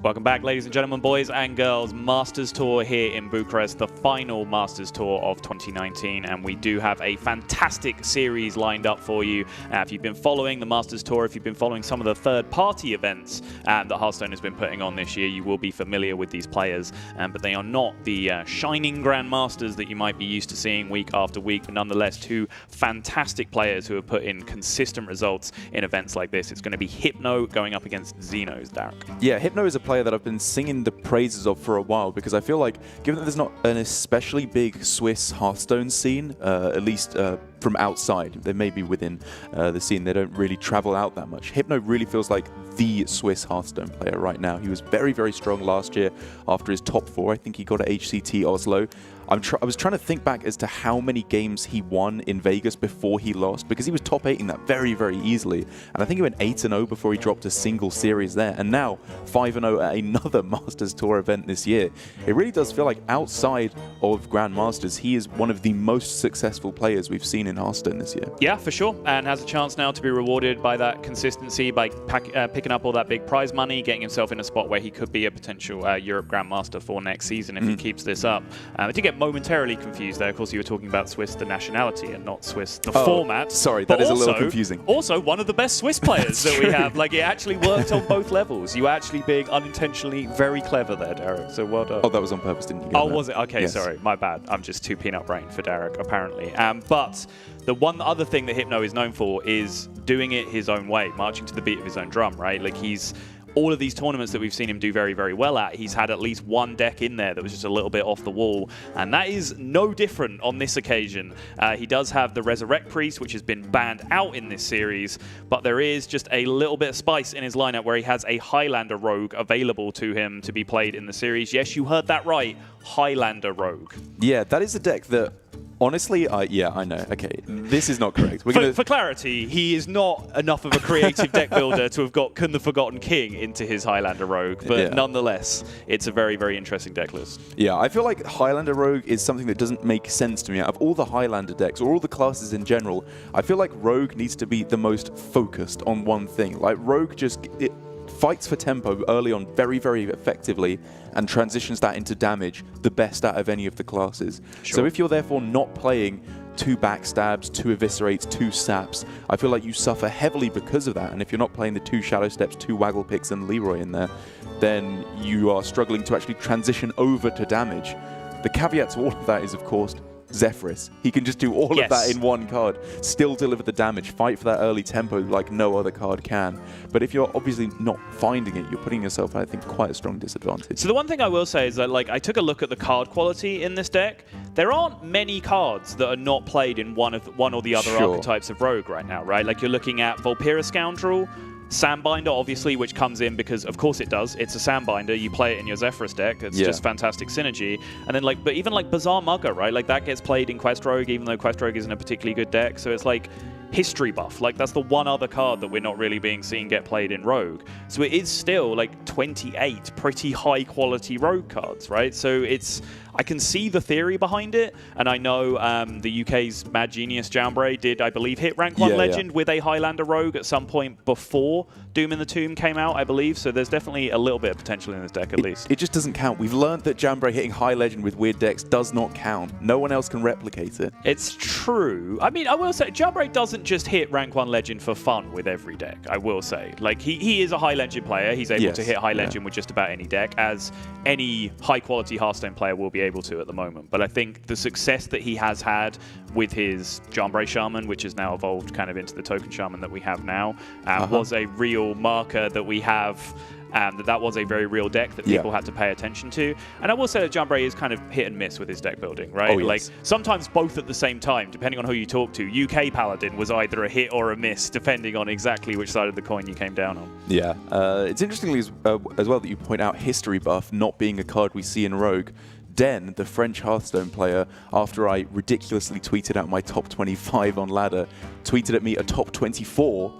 Welcome back, ladies and gentlemen, boys and girls. Masters Tour here in Bucharest, the final Masters Tour of 2019, and we do have a fantastic series lined up for you. If you've been following the Masters Tour, if you've been following some of the third-party events that Hearthstone has been putting on this year, you will be familiar with these players, but they are not the shining grandmasters that you might be used to seeing week after week, but nonetheless two fantastic players who have put in consistent results in events like this. It's going to be Hypno going up against Xeno's Derek. Yeah, Hypno is a player that I've been singing the praises of for a while, because I feel like, given that there's not an especially big Swiss Hearthstone scene, at least from outside, they may be within the scene, they don't really travel out that much. Hypno really feels like the Swiss Hearthstone player right now. He was very, very strong last year after his top 4. I think he got at HCT Oslo. I was trying to think back as to how many games he won in Vegas before he lost, because he was top 8 in that very, very easily. And I think he went 8-0 before he dropped a single series there. And now 5-0 at another Masters Tour event this year. It really does feel like outside of Grandmasters, he is one of the most successful players we've seen in Hearthstone this year. Yeah, for sure. And has a chance now to be rewarded by that consistency, by picking up all that big prize money, getting himself in a spot where he could be a potential Europe Grandmaster for next season if he keeps this up. I did get momentarily confused there. Of course, you were talking about Swiss, the nationality, and not Swiss, the format. Sorry, that is also a little confusing. Also, one of the best Swiss players that we have. Like, it actually worked on both levels. You actually being unintentionally very clever there, Derek. So well done. Oh, that was on purpose, didn't you? Oh, was it? Okay, yes. Sorry. My bad. I'm just too peanut brain for Derek, apparently. But the one other thing that Hypno is known for is doing it his own way, marching to the beat of his own drum, right? Like, he's all of these tournaments that we've seen him do very, very well at, he's had at least one deck in there that was just a little bit off the wall, and that is no different on this occasion. He does have the Resurrect Priest, which has been banned out in this series, but there is just a little bit of spice in his lineup where he has a Highlander Rogue available to him to be played in the series. Yes, you heard that right, Highlander Rogue. Yeah, that is a deck that, honestly, yeah, I know. Okay, this is not correct. For clarity, he is not enough of a creative deck builder to have gotten the Forgotten King into his Highlander Rogue, but nonetheless, it's a very, very interesting deck list. Yeah, I feel like Highlander Rogue is something that doesn't make sense to me. Out of all the Highlander decks, or all the classes in general, I feel like Rogue needs to be the most focused on one thing. Like, Rogue just fights for tempo early on very, very effectively and transitions that into damage the best out of any of the classes. Sure. So if you're therefore not playing 2 backstabs, 2 eviscerates, 2 saps, I feel like you suffer heavily because of that. And if you're not playing the 2 shadow steps, 2 waggle picks and Leroy in there, then you are struggling to actually transition over to damage. The caveat to all of that is, of course, Zephyrus. He can just do all of that in one card, still deliver the damage, fight for that early tempo like no other card can. But if you're obviously not finding it, you're putting yourself, I think, quite a strong disadvantage. So the one thing I will say is that, like, I took a look at the card quality in this deck. There aren't many cards that are not played in one or the other archetypes of Rogue right now, right? Like, you're looking at Vulpera Scoundrel, Sandbinder, obviously, which comes in because, of course it does. It's a Sandbinder. You play it in your Zephyrus deck. It's just fantastic synergy. And then, like, but even like Bazaar Mugger, right? Like, that gets played in Quest Rogue, even though Quest Rogue isn't a particularly good deck. So it's like history buff. Like, that's the one other card that we're not really being seen get played in Rogue. So it is still like 28 pretty high quality Rogue cards, right? So it's, I can see the theory behind it, and I know the UK's Mad Genius Jambray did, I believe, hit rank 1 Legend with a Highlander Rogue at some point before Doom in the Tomb came out, I believe, so there's definitely a little bit of potential in this deck at least. It just doesn't count. We've learned that Jambray hitting High Legend with weird decks does not count. No one else can replicate it. It's true. I mean, I will say, Jambray doesn't just hit rank 1 Legend for fun with every deck, I will say. Like, he is a High Legend player. He's able to hit High Legend with just about any deck, as any high-quality Hearthstone player will be able to at the moment. But I think the success that he has had with his Jambray Shaman, which has now evolved kind of into the token Shaman that we have now, was a real marker that we have, that was a very real deck that people had to pay attention to. And I will say that Jambray is kind of hit and miss with his deck building, right? Oh, yes. Like, sometimes both at the same time, depending on who you talk to. UK Paladin was either a hit or a miss, depending on exactly which side of the coin you came down on. Yeah. It's interesting as well that you point out history buff not being a card we see in Rogue. Den, the French Hearthstone player, after I ridiculously tweeted out my top 25 on ladder, tweeted at me a top 24.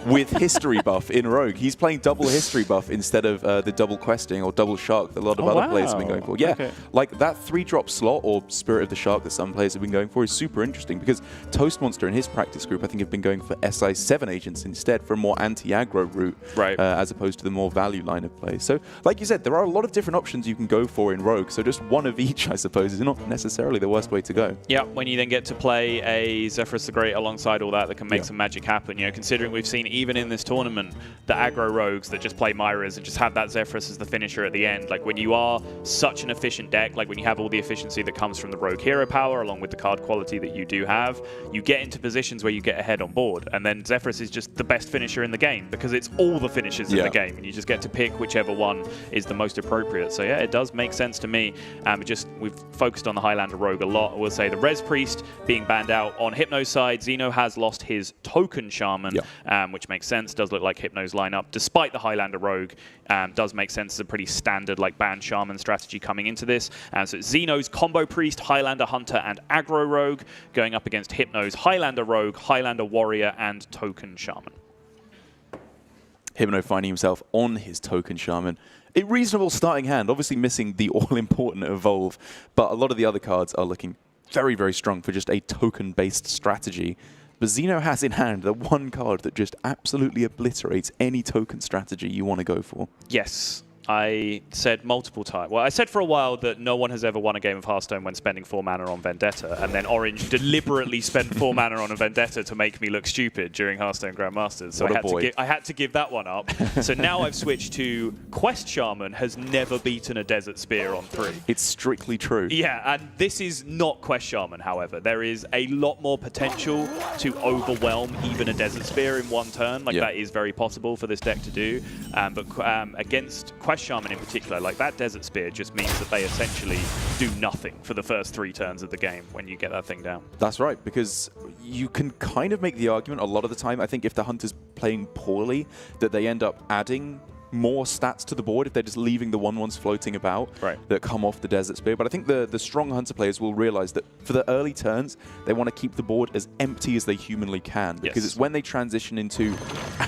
with history buff in Rogue. He's playing double history buff instead of the double questing or double shark that a lot of other players have been going for. Yeah, like that 3-drop slot or Spirit of the Shark that some players have been going for is super interesting because Toast Monster and his practice group, I think, have been going for SI7 agents instead for a more anti-aggro route, as opposed to the more value line of play. So, like you said, there are a lot of different options you can go for in Rogue. So just one of each, I suppose, is not necessarily the worst way to go. Yeah, when you then get to play a Zephyrus the Great alongside all that can make some magic happen. You know, considering we've seen even in this tournament the aggro rogues that just play Myras and just have that Zephyrus as the finisher at the end. Like when you are such an efficient deck, like when you have all the efficiency that comes from the rogue hero power along with the card quality that you do have, you get into positions where you get ahead on board, and then Zephyrus is just the best finisher in the game because it's all the finishers in the game, and you just get to pick whichever one is the most appropriate. So yeah, it does make sense to me. We've focused on the Highlander rogue a lot. I will say the Res Priest being banned out on Hypno's side. Xeno has lost his token Shaman, which makes sense. Does look like Hypno's lineup, despite the Highlander rogue, does make sense as a pretty standard like ban Shaman strategy coming into this. So Xeno's combo Priest, Highlander Hunter, and aggro rogue going up against Hypno's Highlander rogue, Highlander warrior, and token Shaman. Hypno finding himself on his token Shaman. A reasonable starting hand, obviously missing the all-important Evolve, but a lot of the other cards are looking very, very strong for just a token-based strategy. But Xeno has in hand the one card that just absolutely obliterates any token strategy you want to go for. Yes. I said multiple times. Well, I said for a while that no one has ever won a game of Hearthstone when spending 4 mana on Vendetta, and then Orange deliberately spent 4 mana on a Vendetta to make me look stupid during Hearthstone Grandmasters. So I had to give that one up. So now I've switched to Quest Shaman has never beaten a Desert Spear on 3. It's strictly true. Yeah, and this is not Quest Shaman, however. There is a lot more potential to overwhelm even a Desert Spear in one turn. Like that is very possible for this deck to do. But against Quest Shaman in particular, like that Desert Spear just means that they essentially do nothing for the first 3 turns of the game when you get that thing down. That's right, because you can kind of make the argument a lot of the time, I think if the Hunter's playing poorly, that they end up adding more stats to the board if they're just leaving the 1/1s floating about that come off the Desert Spear. But I think the strong Hunter players will realize that for the early turns, they want to keep the board as empty as they humanly can, because it's when they transition into,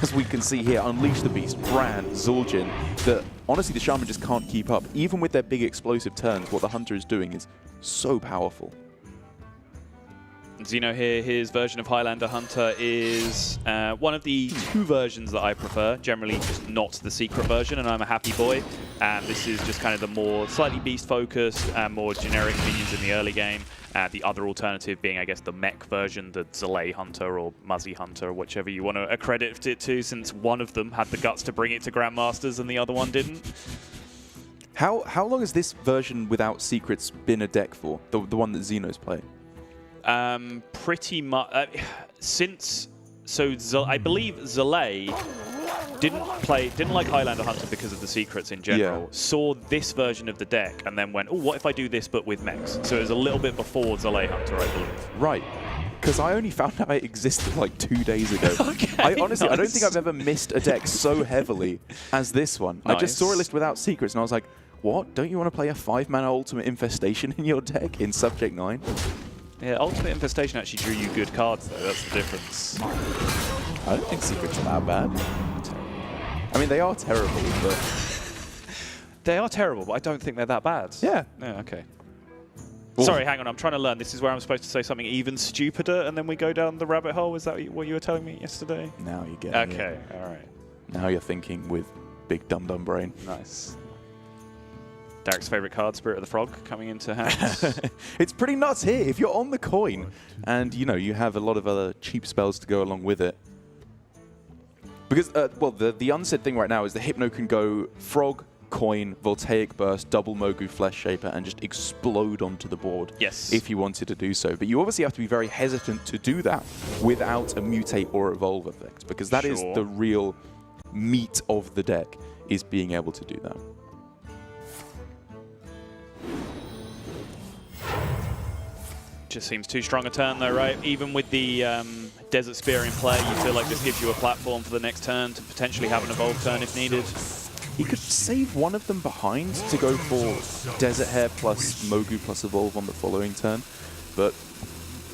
as we can see here, Unleash the Beast, Brand, Zul'jin, that honestly the Shaman just can't keep up. Even with their big explosive turns, what the Hunter is doing is so powerful. Xeno here, his version of Highlander Hunter is one of the 2 versions that I prefer, generally just not the secret version, and I'm a happy boy. This is just kind of the more slightly beast-focused, more generic minions in the early game. The other alternative being, I guess, the mech version, the Zalay Hunter or Muzzy Hunter, or whichever you want to accredit it to, since one of them had the guts to bring it to Grandmasters and the other one didn't. How long has this version without secrets been a deck for, the one that Xeno's playing? Pretty much since I believe Zalay didn't like Highlander Hunter because of the secrets in general. Saw this version of the deck and then went, oh, what if I do this but with mechs? So it was a little bit before Zalay Hunter, I believe. Right. Because I only found out it existed like 2 days ago. I honestly don't think I've ever missed a deck so heavily as this one. I just saw a list without secrets and I was like, what? Don't you want to play a 5-mana Ultimate Infestation in your deck in Subject 9? Yeah, Ultimate Infestation actually drew you good cards, though. That's the difference. I don't think secrets are that bad. I mean, they are terrible, but... They are terrible, but I don't think they're that bad. Yeah. Yeah, okay. Ooh. Sorry, hang on. I'm trying to learn. This is where I'm supposed to say something even stupider, and then we go down the rabbit hole. Is that what you were telling me yesterday? Now you get it. Okay, all right. Now you're thinking with big dum-dum brain. Nice. Derek's favourite card, Spirit of the Frog, coming into hands. It's pretty nuts here. If you're on the coin, and you have a lot of other cheap spells to go along with it. Because, well, the unsaid thing right now is the Hypno can go Frog, Coin, Voltaic Burst, Double Mogu Flesh Shaper, and just explode onto the board. Yes. If you wanted to do so. But you obviously have to be very hesitant to do that without a Mutate or Evolve effect, because that is the real meat of the deck, is being able to do that. Just seems too strong a turn though, right? Even with the Desert Spear in play, you feel like this gives you a platform for the next turn to potentially have an Evolve turn if needed. He could save one of them behind to go for Desert Hair plus Mogu plus Evolve on the following turn, but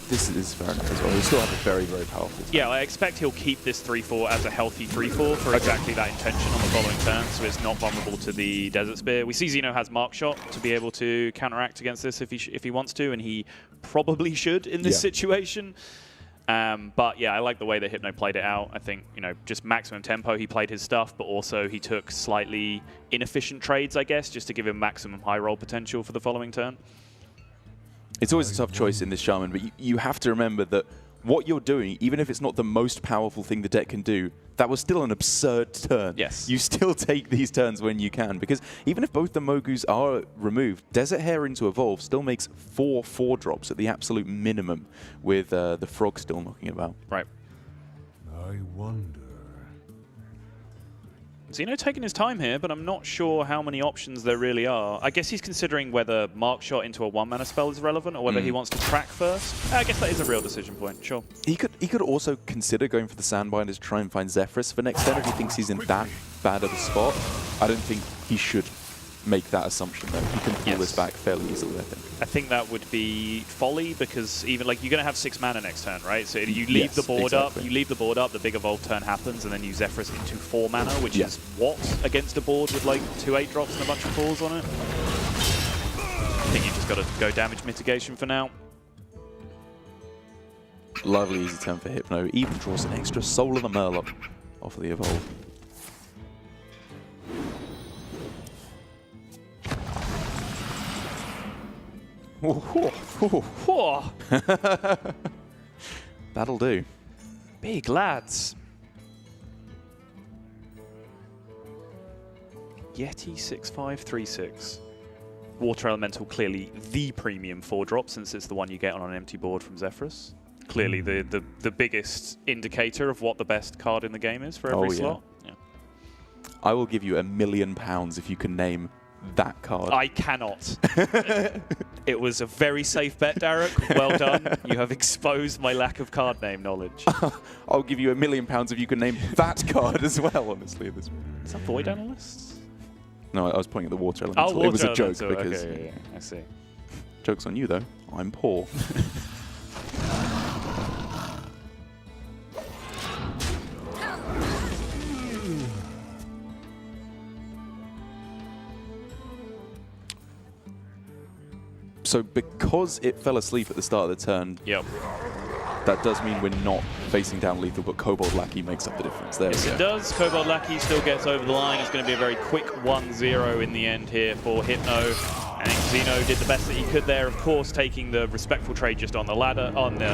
This is fair enough as well. We still have a very, very powerful tank. Yeah, I expect he'll keep this 3-4 as a healthy 3-4 for exactly that intention on the following turn, so it's not vulnerable to the Desert Spear. We see Xeno has Mark Shot to be able to counteract against this if he wants to, and he probably should in this situation. But yeah, I like the way that Hypno played it out. I think, you know, just maximum tempo, he played his stuff, but also he took slightly inefficient trades, I guess, just to give him maximum high roll potential for the following turn. It's always a tough choice in this Shaman, but you have to remember that what you're doing, even if it's not the most powerful thing the deck can do, that was still an absurd turn. Yes. You still take these turns when you can, because even if both the Mogus are removed, Desert Hare into Evolve still makes 4 4-drops at the absolute minimum, with the Frog still knocking about. Right. I wonder. Xeno taking his time here, but I'm not sure how many options there really are. I guess he's considering whether Mark Shot into a 1-mana spell is relevant, or whether he wants to track first. I guess that is a real decision point, sure. He could also consider going for the Sandbinder to try and find Zephyrus for next turn if he thinks he's in that bad of a spot. I don't think he should make that assumption, though. He can pull this back fairly easily, I think. I think that would be folly, because even like you're going to have 6 mana next turn, right? So you leave the board up, the big evolve turn happens, and then you Zephyrus into 4 mana, which is what against a board with like 2 8-drops and a bunch of 4s on it? I think you just got to go damage mitigation for now. Lovely easy turn for Hypno. Even draws an extra Soul of the Murloc off of the evolve. That'll do. Big lads. Yeti 6536. Water Elemental, clearly the premium 4-drop, since it's the one you get on an empty board from Zephyrus. Clearly the biggest indicator of what the best card in the game is for every slot. Yeah. I will give you £1 million if you can name that card. I cannot. It was a very safe bet, Derek. Well done. You have exposed my lack of card name knowledge. I'll give you £1 million if you can name that card as well, honestly. Is that Void Analyst? No, I was pointing at the Water Elemental. It was a joke because... Okay, I see. Joke's on you, though. I'm poor. So because it fell asleep at the start of the turn, that does mean we're not facing down lethal, but Kobold Lackey makes up the difference there. Yes, it does. Kobold Lackey still gets over the line. It's going to be a very quick 1-0 in the end here for Hypno. I think Xeno did the best that he could there, of course, taking the respectful trade just on the ladder, on the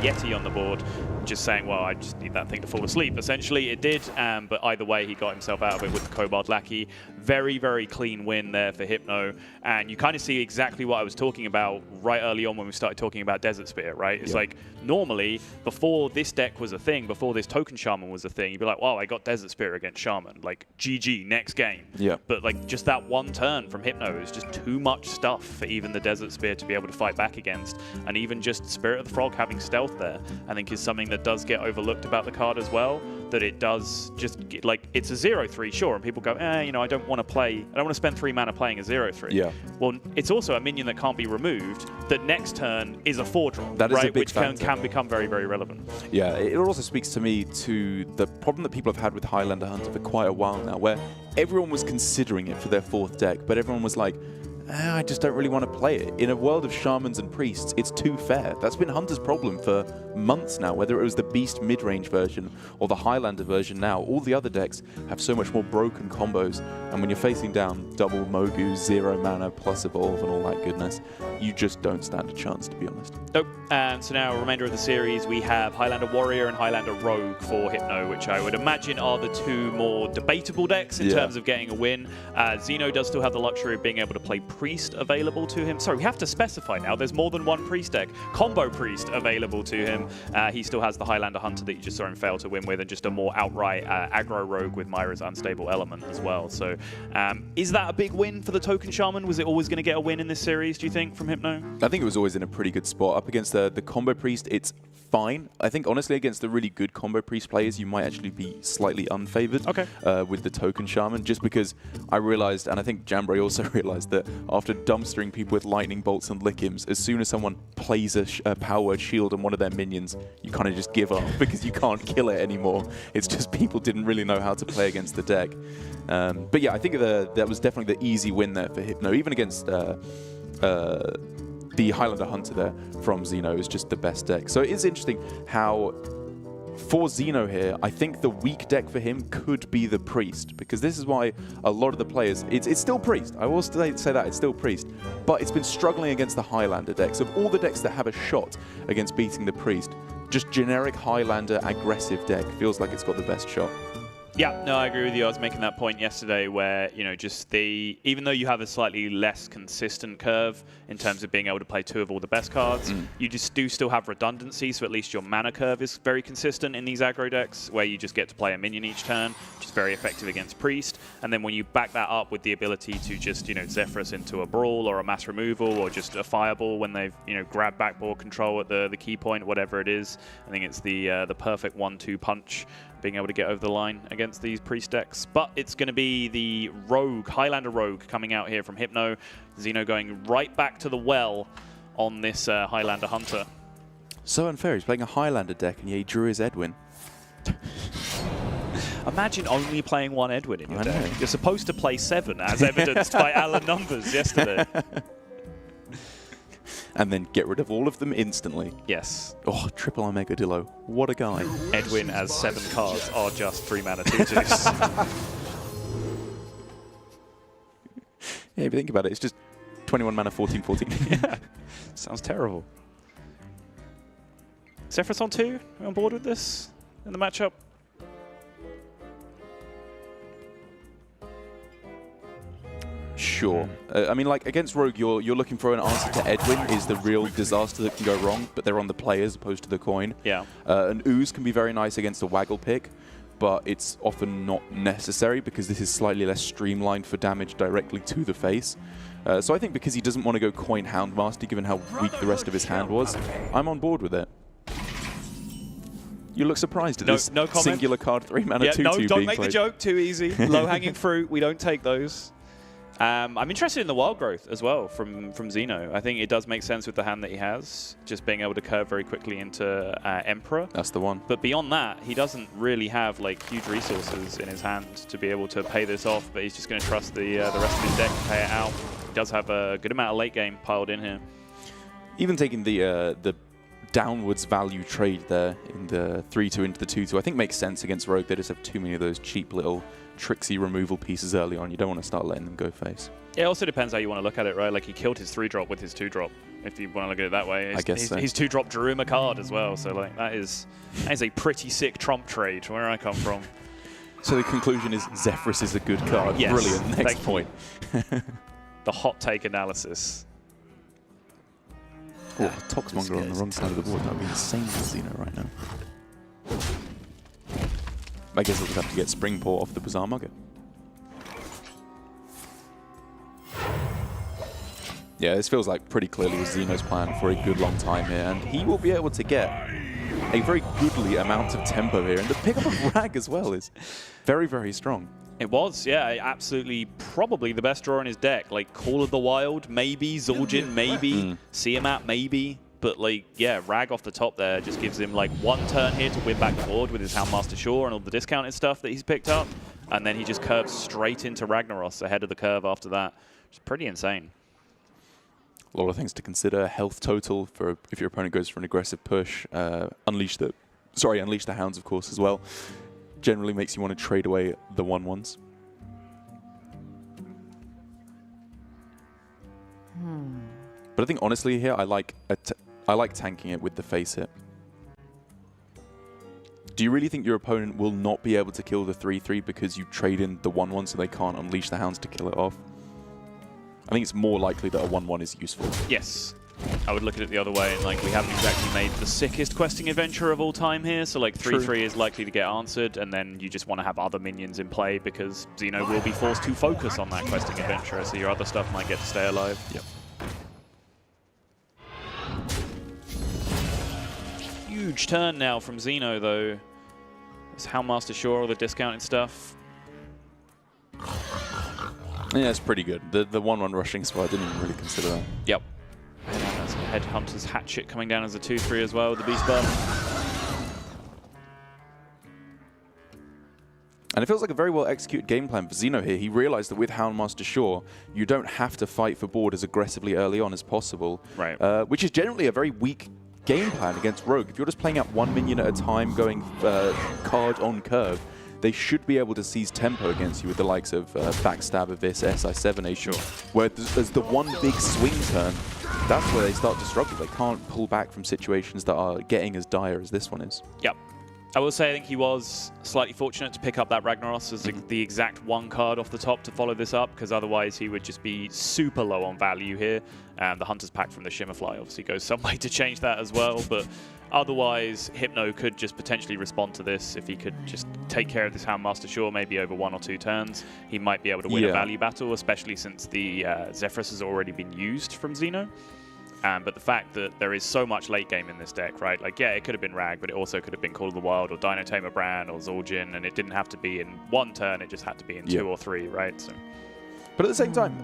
Yeti on the board, just saying, well, I just need that thing to fall asleep. Essentially, it did, but either way, he got himself out of it with the Kobold Lackey. Very, very clean win there for Hypno, and you kind of see exactly what I was talking about right early on when we started talking about Desert Spear, right? It's like, normally, before this deck was a thing, before this Token Shaman was a thing, you'd be like, wow, I got Desert Spear against Shaman, like, GG, next game. Yeah. But like, just that one turn from Hypno is just too much stuff for even the Desert Spear to be able to fight back against, and even just Spirit of the Frog having stealth there, I think is something that does get overlooked about the card as well, that it does just get, like, it's a 0-3, sure, and people go, you know, I don't want to spend 3 mana playing a 0-3. Yeah. Well, it's also a minion that can't be removed, that next turn is a 4-drop, that is right? a big Which can become very, very relevant. Yeah, it also speaks to me to the problem that people have had with Highlander Hunter for quite a while now, where everyone was considering it for their 4th deck, but everyone was like, I just don't really want to play it. In a world of Shamans and Priests, it's too fair. That's been Hunter's problem for months now, whether it was the Beast mid-range version or the Highlander version now. All the other decks have so much more broken combos, and when you're facing down double Mogu, 0 mana, plus Evolve and all that goodness, you just don't stand a chance, to be honest. Nope. And so now, remainder of the series, we have Highlander Warrior and Highlander Rogue for Hypno, which I would imagine are the 2 more debatable decks in terms of getting a win. Xeno does still have the luxury of being able to play Priest available to him. Sorry, we have to specify now. There's more than one Priest deck. Combo Priest available to him. He still has the Highlander Hunter that you just saw him fail to win with, and just a more outright aggro Rogue with Myra's Unstable Element as well. So is that a big win for the Token Shaman? Was it always going to get a win in this series, do you think, from Hypno? I think it was always in a pretty good spot. Up against the Combo Priest, it's fine. I think, honestly, against the really good combo priest players, you might actually be slightly unfavored with the token Shaman, just because I realized, and I think Jambre also realized, that after dumpstering people with lightning bolts and lickims, as soon as someone plays a power word shield on one of their minions, you kind of just give up because you can't kill it anymore. It's just people didn't really know how to play against the deck. But yeah, I think that was definitely the easy win there for Hypno, even against the Highlander Hunter there from Xeno is just the best deck. So it is interesting how, for Xeno here, I think the weak deck for him could be the Priest, because this is why a lot of the players, it's still Priest, I will say that, it's still Priest, but it's been struggling against the Highlander decks. Of all the decks that have a shot against beating the Priest, just generic Highlander aggressive deck feels like it's got the best shot. Yeah, no, I agree with you. I was making that point yesterday where, you know, just even though you have a slightly less consistent curve in terms of being able to play two of all the best cards, you just do still have redundancy, so at least your mana curve is very consistent in these aggro decks, where you just get to play a minion each turn, which is very effective against Priest. And then when you back that up with the ability to just, you know, Zephyrus into a Brawl or a Mass Removal or just a Fireball when they've, you know, grabbed backboard control at the key point, whatever it is, I think it's the perfect 1-2 punch, being able to get over the line against these Priest decks. But it's going to be the Rogue, Highlander Rogue, coming out here from Hypno. Xeno going right back to the well on this Highlander Hunter. So unfair, he's playing a Highlander deck and he drew his Edwin. Imagine only playing one Edwin in your deck. You're supposed to play 7, as evidenced by Alan Numbers yesterday. And then get rid of all of them instantly. Yes. Oh, triple Omega Dillo. What a guy. Edwin as 7 cards are just 3 mana 2/2s. Yeah, if you think about it, it's just 21 mana, 14/14. Yeah. Sounds terrible. Zephyrus on 2? Are we on board with this in the matchup? Sure. I mean, like, against Rogue, you're looking for an answer to Edwin is the real disaster that can go wrong, but they're on the play as opposed to the coin. Yeah. An Ooze can be very nice against a Waggle Pick, but it's often not necessary because this is slightly less streamlined for damage directly to the face. So I think because he doesn't want to go coin Houndmaster, given how weak the rest of his hand was, I'm on board with it. You look surprised at this singular card 3 mana 2/2 no, don't being make played. the joke too easy. Low-hanging fruit, we don't take those. I'm interested in the wild growth as well from Xeno. I think it does make sense with the hand that he has, just being able to curve very quickly into Emperor. That's the one. But beyond that, he doesn't really have like huge resources in his hand to be able to pay this off, but he's just going to trust the rest of his deck to pay it out. He does have a good amount of late game piled in here. Even taking the downwards value trade there in the 3/2 into the 2/2, I think makes sense against Rogue. They just have too many of those cheap little tricksy removal pieces early on. You don't want to start letting them go face. It also depends how you want to look at it, right? Like, he killed his 3-drop with his 2-drop, if you want to look at it that way. I guess so. His 2-drop drew him a card as well, so like that is a pretty sick trump trade where I come from. So the conclusion is Zephyrus is a good card. Yes. Brilliant. Next point. The hot take analysis. Oh, Toxmonger on the wrong side of the board. That would be insane for Xeno right now. I guess we'll just have to get Springport off the Bazaar Mugger. Yeah, this feels like pretty clearly was Xeno's plan for a good long time here, and he will be able to get a very goodly amount of tempo here, and the pickup of Rag as well is very, very strong. It was, yeah, absolutely probably the best draw in his deck. Like, Call of the Wild, maybe. Zul'jin, maybe. Tiamat, maybe. But, like, yeah, Rag off the top there just gives him, like, 1 turn here to win back the board with his Houndmaster Shore and all the discounted stuff that he's picked up. And then he just curves straight into Ragnaros ahead of the curve after that. It's pretty insane. A lot of things to consider. Health total for if your opponent goes for an aggressive push. Unleash the Hounds, of course, as well. Generally makes you want to trade away the 1/1s. But I think honestly here, I like tanking it with the face hit. Do you really think your opponent will not be able to kill the 3/3 because you trade in the 1/1 so they can't unleash the Hounds to kill it off? I think it's more likely that a 1/1 is useful. Yes. I would look at it the other way, and like, we haven't exactly made the sickest questing adventure of all time here, so like 3/3 is likely to get answered, and then you just want to have other minions in play because Xeno will be forced to focus on that questing adventure, so your other stuff might get to stay alive. Yep. huge turn now from Xeno, though. It's Houndmaster Shore, all the discounted stuff. Yeah, it's pretty good. The 1-1 rushing spot, I didn't even really consider that. Yep. And that's a Headhunter's Hatchet coming down as a 2-3 as well with the Beast buff. And it feels like a very well executed game plan for Xeno here. He realized that with Houndmaster Shore, you don't have to fight for board as aggressively early on as possible. Right. Which is generally a very weak game plan against Rogue. If you're just playing out 1 minion at a time, going card on curve, they should be able to seize tempo against you with the likes of Backstab, Abyss, SI7, sure. Where there's the one big swing turn, that's where they start to struggle. They can't pull back from situations that are getting as dire as this one is. Yep. I will say I think he was slightly fortunate to pick up that Ragnaros as the exact 1 card off the top to follow this up, because otherwise he would just be super low on value here. And the Hunter's Pack from the Shimmerfly obviously goes some way to change that as well. But otherwise, Hypno could just potentially respond to this. If he could just take care of this Houndmaster Shore maybe over 1 or 2 turns, he might be able to win a value battle, especially since the Zephyrus has already been used from Xeno. But the fact that there is so much late game in this deck, right? Like, yeah, it could have been Rag, but it also could have been Call of the Wild or Dino Tamer Bran or Zul'jin, and it didn't have to be in 1 turn, it just had to be in 2 or 3, right? So. But at the same time,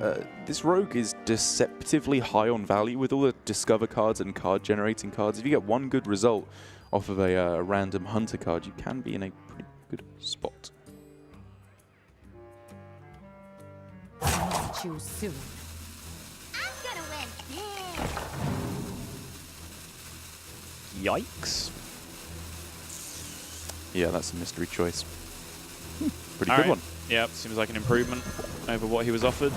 this Rogue is deceptively high on value with all the Discover cards and card generating cards. If you get 1 good result off of a random Hunter card, you can be in a pretty good spot. Choose soon. I'm gonna win. Yikes. Yeah, that's a mystery choice. Pretty All good right. one. Yeah, seems like an improvement over what he was offered.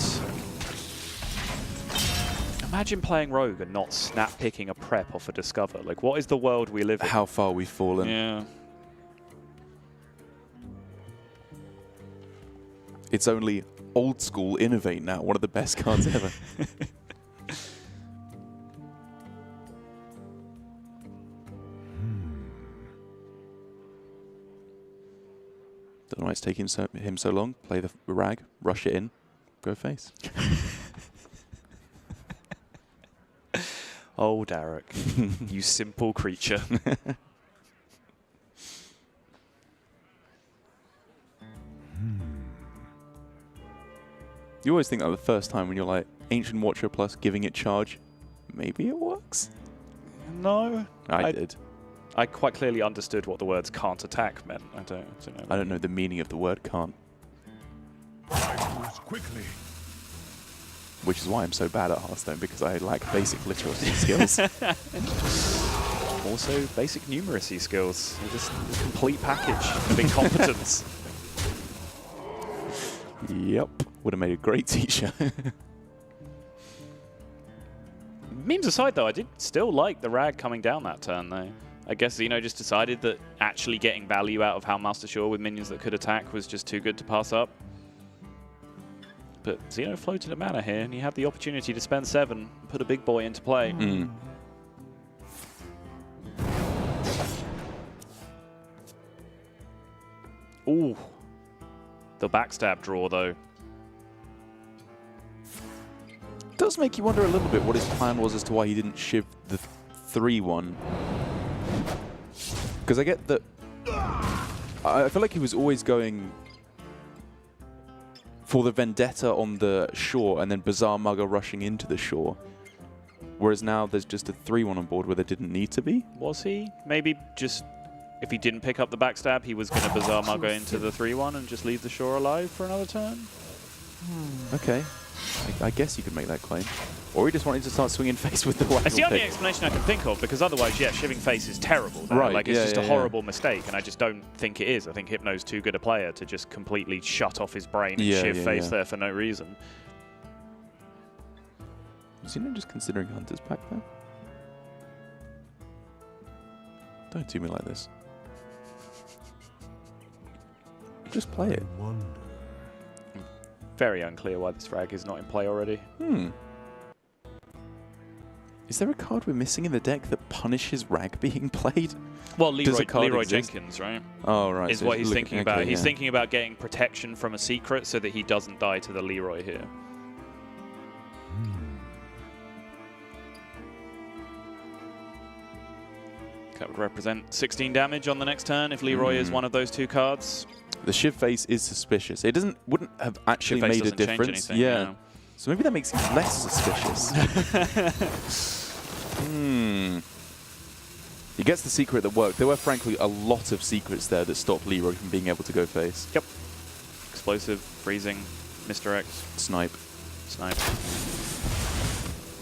Imagine playing Rogue and not snap picking a prep off a Discover. Like, what is the world we live in? How far we've fallen. Yeah. It's only old school Innovate now, one of the best cards ever. Don't know why it's taking him so long. Play the Rag, rush it in, go face. Oh, Derek, you simple creature. You always think that the first time when you're like, Ancient Watcher plus giving it charge, maybe it works? No. I did. I quite clearly understood what the words can't attack meant. I don't know. I don't know the meaning of the word can't. I move quickly. Which is why I'm so bad at Hearthstone, because I lack basic literacy skills. Also, basic numeracy skills. They're just a complete package of incompetence. Yep. Would have made a great teacher. Memes aside, though, I did still like the Rag coming down that turn, though. I guess Xeno just decided that actually getting value out of Houndmaster Shore with minions that could attack was just too good to pass up. But Xeno floated a mana here, and he had the opportunity to spend 7 and put a big boy into play. Mm. Ooh. The backstab draw, though. Does make you wonder a little bit what his plan was as to why he didn't shiv the 3-1. Because I get that... I feel like he was always going for the Vendetta on the shore and then Bazaar Mugger rushing into the shore. Whereas now there's just a 3-1 on board where there didn't need to be. Was he? Maybe just... If he didn't pick up the backstab, he was going to Bazaar Mugger into the 3-1 and just leave the shore alive for another turn? Okay. I guess you could make that claim. Or he just wanted to start swinging face with the waggle It's the only pick. explanation I can think of, because otherwise, yeah, shiving face is terrible. There. Right, Like, it's yeah, just yeah, a horrible mistake, and I just don't think it is. I think Hypno's too good a player to just completely shut off his brain and shiv face there for no reason. Is Xeno just considering Hunter's Pack there? Don't do me like this. Just play it. I wonder. Very unclear why this Rag is not in play already. Is there a card we're missing in the deck that punishes Rag being played? Well, Does a card Leroy exist? Jenkins, right? Oh, right. Is so what he's thinking about. okay, He's yeah. thinking about getting protection from a secret so that he doesn't die to the Leroy here. That would represent 16 damage on the next turn if Leroy is one of those 2 cards. The Shiv face is suspicious. It wouldn't have actually Shiv face made a doesn't change difference. anything, Yeah. yeah. So maybe that makes it less suspicious. He gets the secret that worked. There were frankly a lot of secrets there that stopped Leroy from being able to go face. Yep. Explosive, freezing, misdirect, Snipe. snipe.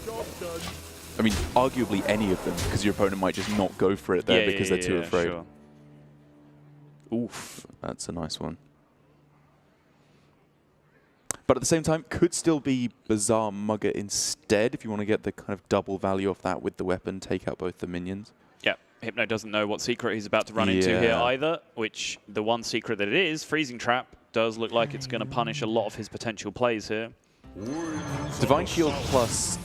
Job done. I mean, arguably any of them, because your opponent might just not go for it there because they're too afraid. Sure. Oof. That's a nice one. But at the same time, could still be Bizarre Mugger instead if you want to get the kind of double value of that with the weapon, take out both the minions. Yeah, Hypno doesn't know what secret he's about to run into here either, which the one secret that it is, Freezing Trap, does look like it's going to punish a lot of his potential plays here. Divine Shield plus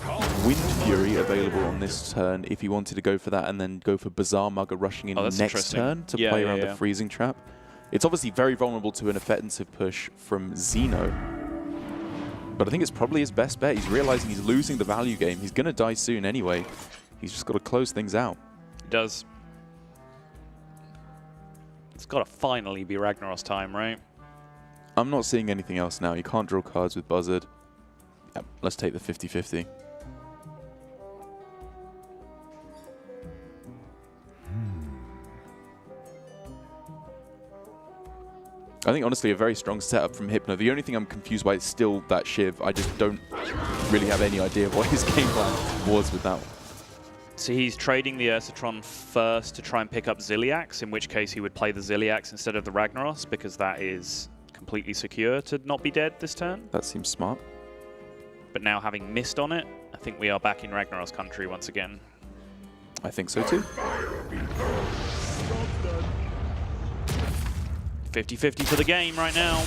Wind Fury available on this turn if he wanted to go for that and then go for Bizarre Mugger rushing in next turn to play around the Freezing Trap. It's obviously very vulnerable to an offensive push from Xeno. But I think it's probably his best bet. He's realizing he's losing the value game. He's going to die soon anyway. He's just got to close things out. It does. It's got to finally be Ragnaros time, right? I'm not seeing anything else now. You can't draw cards with Buzzard. Yep, let's take the 50-50. I think, honestly, a very strong setup from Hypno. The only thing I'm confused by is still that Shiv. I just don't really have any idea what his game plan was with that one. So he's trading the Ursatron first to try and pick up Ziliax, in which case he would play the Ziliax instead of the Ragnaros, because that is completely secure to not be dead this turn. That seems smart. But now having missed on it, I think we are back in Ragnaros country once again. I think so too. 50-50 for the game right now.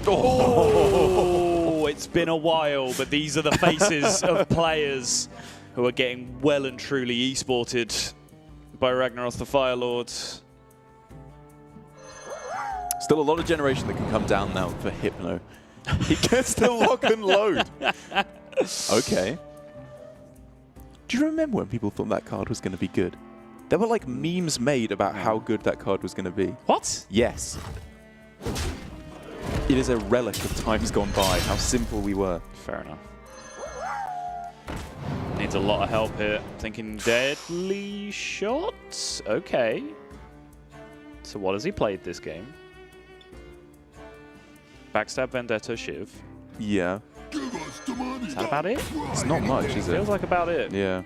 Oh, it's been a while, but these are the faces of players who are getting well and truly esported by Ragnaros the Firelord. Still a lot of generation that can come down now for Hypno. He gets the lock and load. Okay. Do you remember when people thought that card was going to be good? There were like memes made about how good that card was going to be. What? Yes. It is a relic of times gone by, how simple we were. Fair enough. Needs a lot of help here. Thinking deadly shots? Okay. So what has he played this game? Backstab, Vendetta, Shiv. Yeah. Is that about it? It's not much, is it? Feels like about it. Yeah.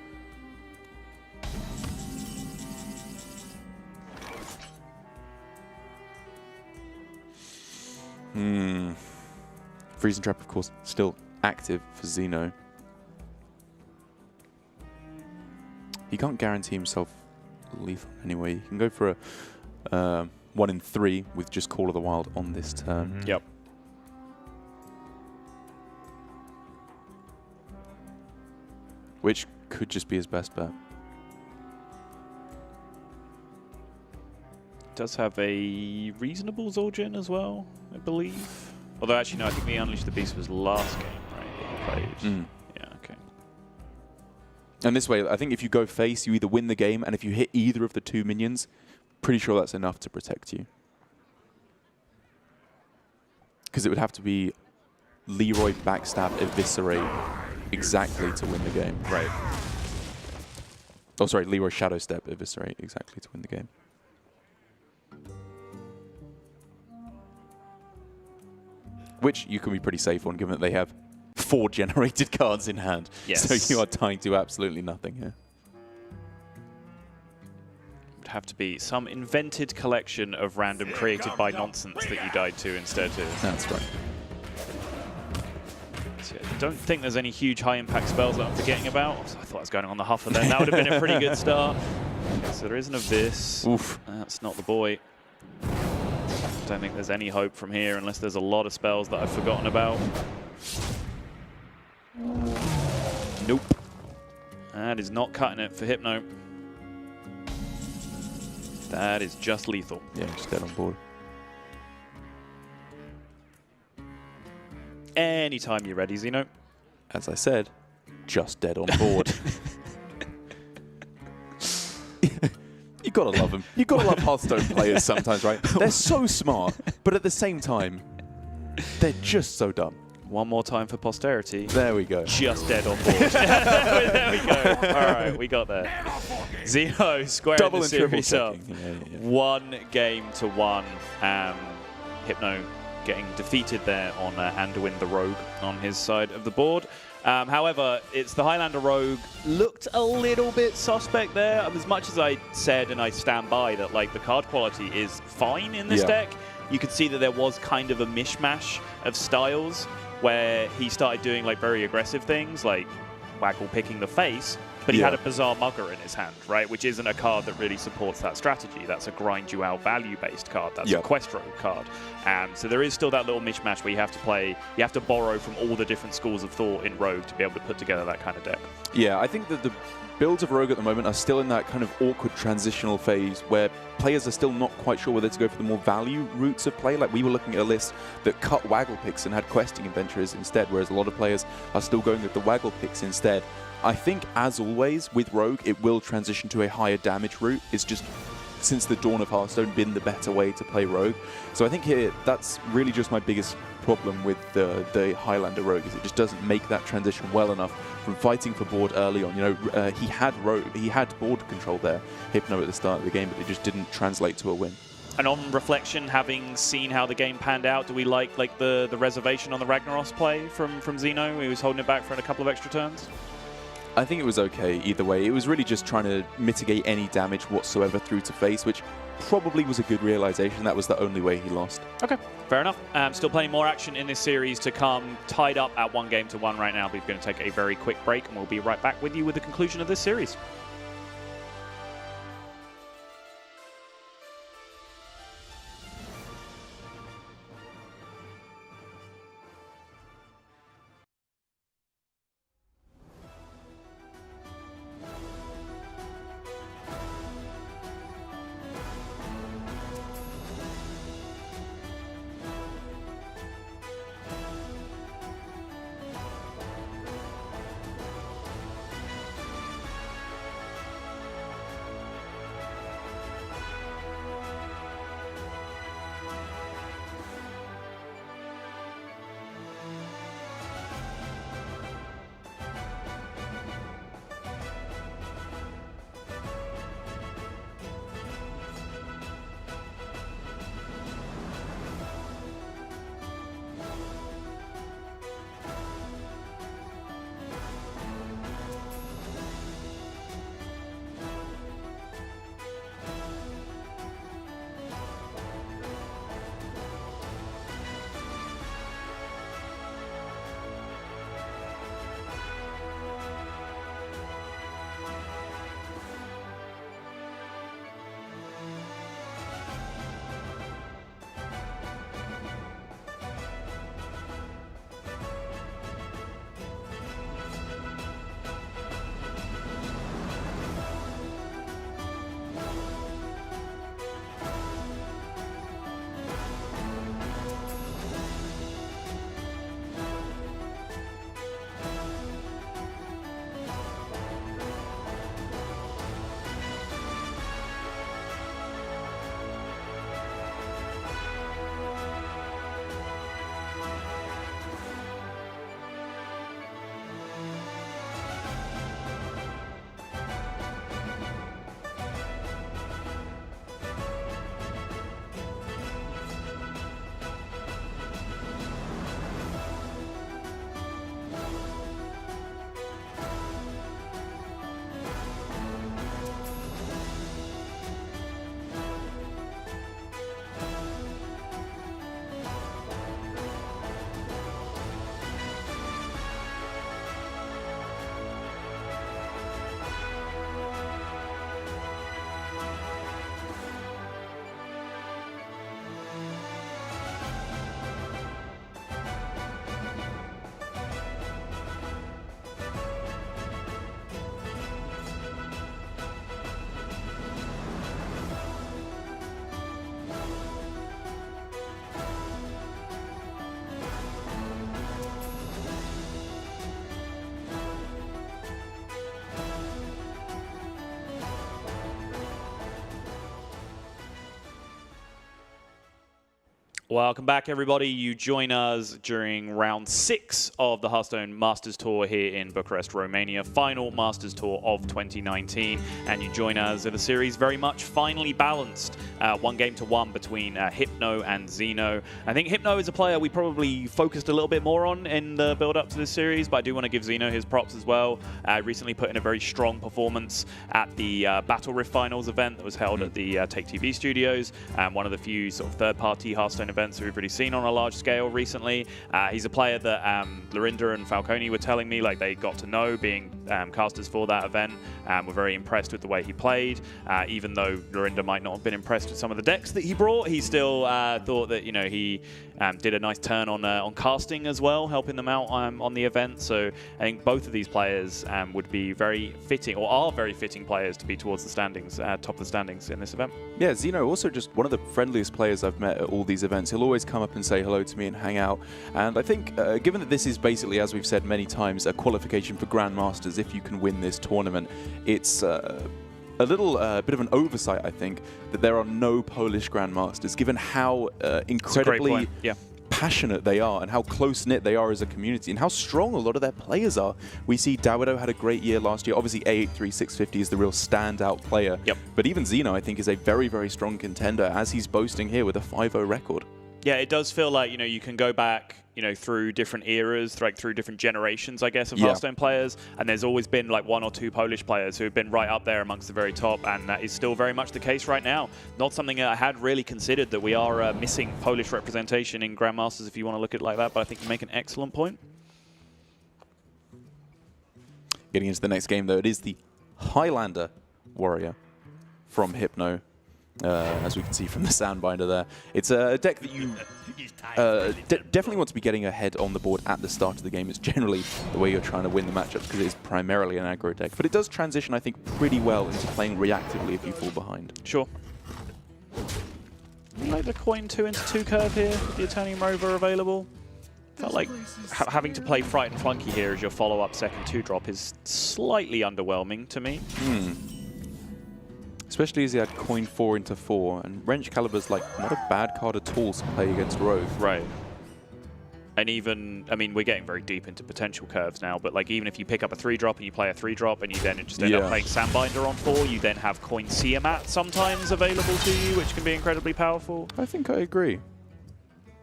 Freezing Trap, of course, still active for Xeno. He can't guarantee himself lethal anyway. He can go for a 1 in 3 with just Call of the Wild on this turn. Yep. Which could just be his best bet. Does have a reasonable Zul'jin as well, I believe. Although actually no, I think the Unleash the Beast was last game, right? That he played. Yeah, okay. And this way, I think if you go face, you either win the game, and if you hit either of the 2 minions, pretty sure that's enough to protect you. Because it would have to be Leroy backstab eviscerate exactly to win the game. Right. Oh, sorry, Leroy shadow step eviscerate exactly to win the game. Which you can be pretty safe on, given that they have 4 generated cards in hand. Yes. So you are tying to absolutely nothing here. Would have to be some invented collection of random created by nonsense that you died to instead of. That's right. So I don't think there's any huge high impact spells that I'm forgetting about. I thought I was going on the Huffer then. That would have been a pretty good start. Okay, so there is an Abyss. Oof. That's not the boy. Don't think there's any hope from here unless there's a lot of spells that I've forgotten about. Nope. That is not cutting it for Hypno. That is just lethal. Yeah, just dead on board. Anytime you're ready, Xeno. As I said, just dead on board. gotta love them. You gotta love Hearthstone players sometimes, right? They're so smart, but at the same time, they're just so dumb. One more time for posterity. There we go. Just dead on board. There we go. All right, we got there. Xeno squaring Double the and triple series up. checking. 1-1. Hypno getting defeated there on Anduin the Rogue on his side of the board. However, it's the Highlander Rogue looked a little bit suspect there. As much as I said, and I stand by, that like the card quality is fine in this deck, you could see that there was kind of a mishmash of styles where he started doing like very aggressive things, like Waggle picking the face, but he had a Bizarre Mugger in his hand, right? Which isn't a card that really supports that strategy. That's a grind you out value-based card. That's a Quest Rogue card. So there is still that little mishmash where you have to play, you have to borrow from all the different schools of thought in Rogue to be able to put together that kind of deck. Yeah, I think that the builds of Rogue at the moment are still in that kind of awkward transitional phase where players are still not quite sure whether to go for the more value routes of play. Like we were looking at a list that cut Waggle picks and had questing adventurers instead, whereas a lot of players are still going with the Waggle picks instead. I think, as always, with Rogue, it will transition to a higher damage route. It's just, since the dawn of Hearthstone, been the better way to play Rogue. So I think here, that's really just my biggest problem with the Highlander Rogue, is it just doesn't make that transition well enough from fighting for board early on. You know, he had board control there, Hypno, at the start of the game, but it just didn't translate to a win. And on reflection, having seen how the game panned out, do we like the reservation on the Ragnaros play from Xeno? He was holding it back for a couple of extra turns? I think it was okay either way. It was really just trying to mitigate any damage whatsoever through to face, which probably was a good realization. That was the only way he lost. Okay, fair enough. Still plenty more action in this series to come. Tied up at 1-1 right now. We're going to take a very quick break, and we'll be right back with you with the conclusion of this series. Welcome back, everybody. You join us during round 6 of the Hearthstone Masters Tour here in Bucharest, Romania. Final Masters Tour of 2019. And you join us in a series very much finely balanced. 1-1 between Hypno and Xeno. I think Hypno is a player we probably focused a little bit more on in the build-up to this series, but I do want to give Xeno his props as well. Recently put in a very strong performance at the Battle Rift Finals event that was held at the Take TV studios. One of the few sort of third-party Hearthstone events we've really seen on a large scale recently. He's a player that Lorinda and Falcone were telling me like they got to know being casters for that event. Were very impressed with the way he played. Even though Lorinda might not have been impressed with some of the decks that he brought, he still thought that he did a nice turn on casting as well, helping them out on the event. So I think both of these players would be very fitting, or are very fitting players to be towards the standings, top of the standings in this event. Yeah, Xeno also just one of the friendliest players I've met at all these events. He'll always come up and say hello to me and hang out. And I think, given that this is basically, as we've said many times, a qualification for Grandmasters, if you can win this tournament, it's a little bit of an oversight, I think, that there are no Polish Grandmasters, given how incredibly passionate they are and how close-knit they are as a community and how strong a lot of their players are. We see Dawido had a great year last year. Obviously, A83650 is the real standout player. Yep. But even Xeno, I think, is a very, very strong contender, as he's boasting here with a 5-0 record. Yeah, it does feel like, you can go back, through different eras, through different generations, I guess, of Hearthstone players. And there's always been like 1 or 2 Polish players who have been right up there amongst the very top. And that is still very much the case right now. Not something that I had really considered, that we are missing Polish representation in Grandmasters, if you want to look at it like that. But I think you make an excellent point. Getting into the next game, though, it is the Highlander Warrior from Hypno. As we can see from the Soundbinder there. It's a deck that you definitely want to be getting ahead on the board at the start of the game. It's generally the way you're trying to win the matchups, because it is primarily an aggro deck. But it does transition, I think, pretty well into playing reactively if you fall behind. Sure. You like the coin 2 into 2 curve here with the Eternium Rover available? Felt like having to play Fright and Flunky here as your follow-up second 2-drop is slightly underwhelming to me. Especially as he had coin 4 into 4, and Wrench Caliber's like not a bad card at all to play against Rogue. Right. And even, I mean, we're getting very deep into potential curves now, but like even if you pick up a 3-drop and you play a 3-drop and you then just end up playing Soundbinder on 4, you then have coin Siamat sometimes available to you, which can be incredibly powerful. I think I agree.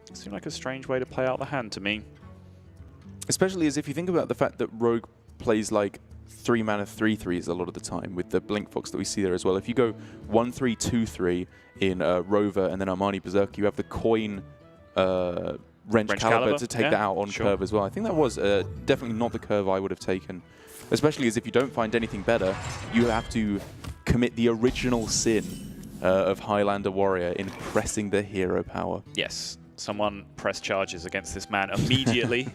It seemed like a strange way to play out the hand to me. Especially as if you think about the fact that Rogue plays like 3-mana 3/3s a lot of the time, with the Blink Fox that we see there as well. If you go 1-3, 2-3 in Rover and then Armani Berserk, you have the coin Wrench Caliber to take that out on curve as well. I think that was definitely not the curve I would have taken. Especially as if you don't find anything better, you have to commit the original sin of Highlander Warrior in pressing the hero power. Yes, someone press charges against this man immediately.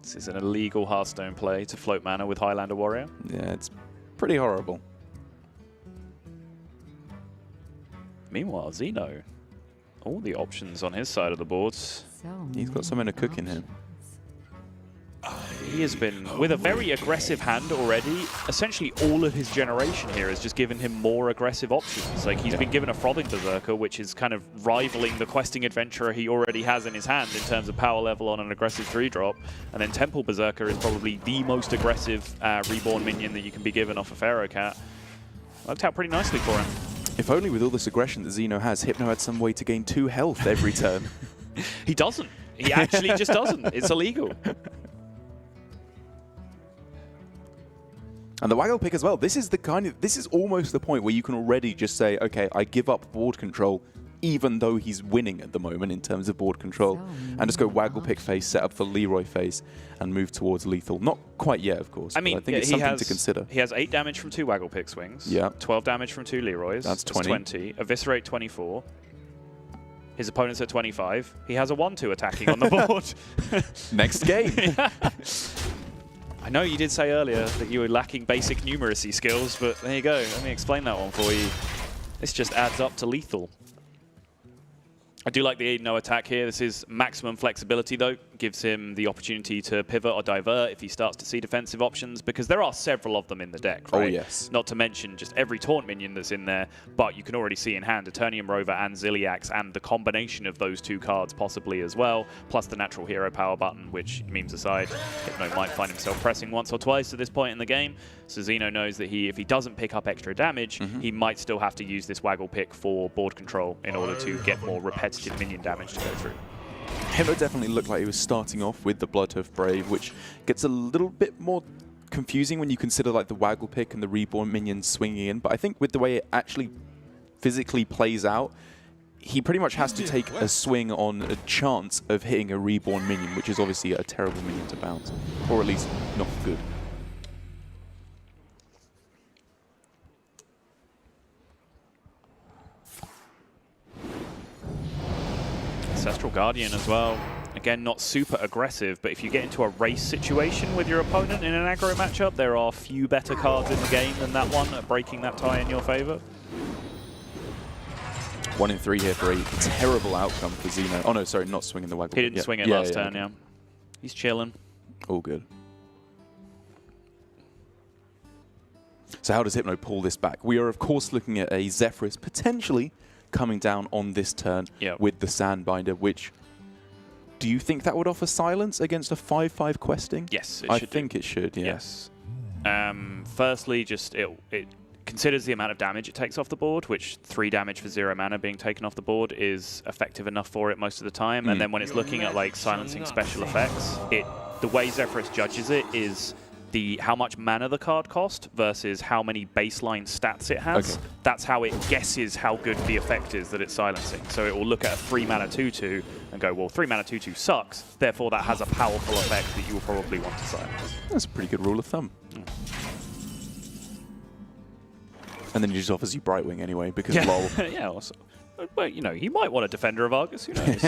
This is an illegal Hearthstone play to float mana with Highlander Warrior. Yeah, it's pretty horrible. Meanwhile, Xeno, all the options on his side of the board. He's got something to cook in him. He has been, with a very aggressive hand already, essentially all of his generation here has just given him more aggressive options. Like, he's been given a Frothing Berserker, which is kind of rivaling the Questing Adventurer he already has in his hand in terms of power level on an aggressive 3-drop. And then Temple Berserker is probably the most aggressive Reborn minion that you can be given off a Pharaoh Cat. Worked out pretty nicely for him. If only with all this aggression that Xeno has, Hypno had some way to gain 2 health every turn. He doesn't. He actually just doesn't. It's illegal. And the Waggle pick as well. This is almost the point where you can already just say, okay, I give up board control, even though he's winning at the moment in terms of board control, and just go Waggle pick phase, set up for Leroy phase, and move towards lethal. Not quite yet, of course. I mean, I think it's something to consider. He has 8 damage from 2 Waggle pick swings. Yeah. 12 damage from 2 Leroys. That's 20. Eviscerate 24. His opponent's at 25. He has a 1-2 attacking on the board. Next game. Yeah. I know you did say earlier that you were lacking basic numeracy skills, but there you go. Let me explain that one for you. This just adds up to lethal. I do like the no attack here. This is maximum flexibility, though. Gives him the opportunity to pivot or divert if he starts to see defensive options, because there are several of them in the deck, right? Oh, yes. Not to mention just every taunt minion that's in there, but you can already see in hand Eternium Rover and Ziliax, and the combination of those two cards possibly as well, plus the natural hero power button, which, memes aside, Hypno might find himself pressing once or twice at this point in the game. So Xeno knows that if he doesn't pick up extra damage, he might still have to use this waggle pick for board control in order to get more repetitive minion damage to go through. Hypno definitely looked like he was starting off with the Bloodhoof Brave, which gets a little bit more confusing when you consider like the waggle pick and the reborn minions swinging in. But I think with the way it actually physically plays out, he pretty much has to take a swing on a chance of hitting a reborn minion, which is obviously a terrible minion to bounce, or at least not good. Ancestral Guardian as well. Again, not super aggressive, but if you get into a race situation with your opponent in an aggro matchup, there are few better cards in the game than that one at breaking that tie in your favor. 1 in 3 here for a terrible outcome for Xeno. Oh no, sorry, not swinging the waggle. He didn't swing it last turn, yeah. He's chilling. All good. So how does Hypno pull this back? We are, of course, looking at a Zephyrus potentially coming down on this turn with the Sandbinder, which... Do you think that would offer silence against a 5/5 questing? Yes, I think it should, yeah. Yes. Firstly, just it considers the amount of damage it takes off the board, which 3 damage for 0 mana being taken off the board is effective enough for it most of the time. And then when it's looking at like silencing special effects, the way Zephyrus judges it is how much mana the card cost versus how many baseline stats it has. Okay. That's how it guesses how good the effect is that it's silencing. So it will look at a 3 mana 2/2 and go, well, 3 mana 2/2 sucks, therefore that has a powerful effect that you will probably want to silence. That's a pretty good rule of thumb. And then he just offers you Brightwing anyway, because lol. Yeah, also. But, you know, he might want a Defender of Argus, who knows?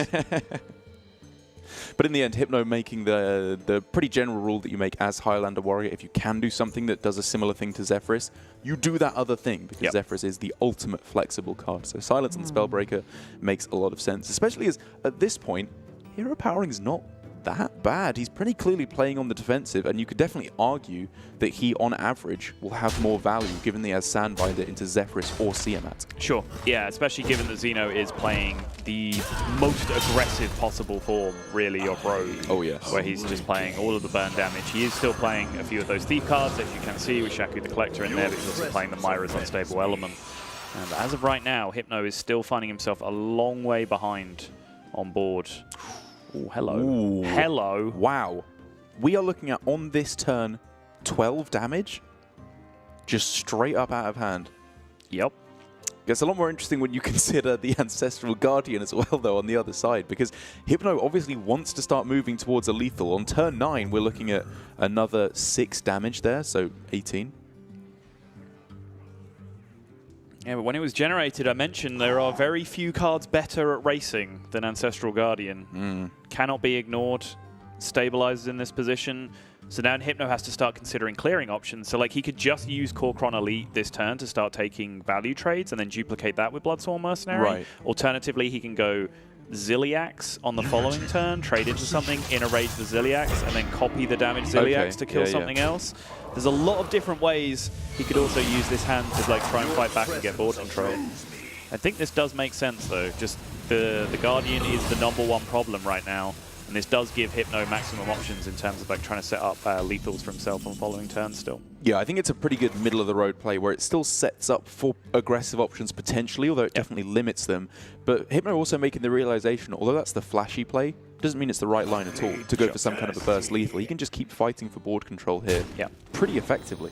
But in the end, Hypno making the pretty general rule that you make as Highlander Warrior, if you can do something that does a similar thing to Zephyrus, you do that other thing, because Zephyrus is the ultimate flexible card. So Silence on the Spellbreaker makes a lot of sense, especially as, at this point, Hero Powering is not that bad. He's pretty clearly playing on the defensive, and you could definitely argue that he, on average, will have more value given that he has Sandbinder into Zephyrus or Tiamat. Sure, yeah, especially given that Xeno is playing the most aggressive possible form, really, of Rogue. Oh, yes. Where he's just playing all of the burn damage. He is still playing a few of those Thief cards, as you can see, with Shaku the Collector in there, but he's also playing the Myra's Unstable Element. And as of right now, Hypno is still finding himself a long way behind on board. Oh, hello. Ooh. Hello. Wow. We are looking at, on this turn, 12 damage? Just straight up out of hand. Yep. Gets a lot more interesting when you consider the Ancestral Guardian as well, though, on the other side, because Hypno obviously wants to start moving towards a lethal. On turn 9, we're looking at another 6 damage there, so 18. Yeah, but when it was generated, I mentioned there are very few cards better at racing than Ancestral Guardian. Cannot be ignored. Stabilizes in this position. So now Hypno has to start considering clearing options. So like he could just use Kor'kron Elite this turn to start taking value trades and then duplicate that with Bloodsworn Mercenary. Right. Alternatively, he can go Ziliax on the following turn, trade into something, inner rage the Ziliax, and then copy the damaged Ziliax to kill something else. There's a lot of different ways he could also use this hand to like try and fight back and get board control. I think this does make sense though. Just the Guardian is the #1 problem right now, and this does give Hypno maximum options in terms of like trying to set up lethals for himself on following turns still. Yeah, I think it's a pretty good middle of the road play where it still sets up for aggressive options potentially, although it definitely limits them. But Hypno also making the realization, although that's the flashy play, doesn't mean it's the right line at all to go for some kind of a burst lethal. He can just keep fighting for board control here pretty effectively,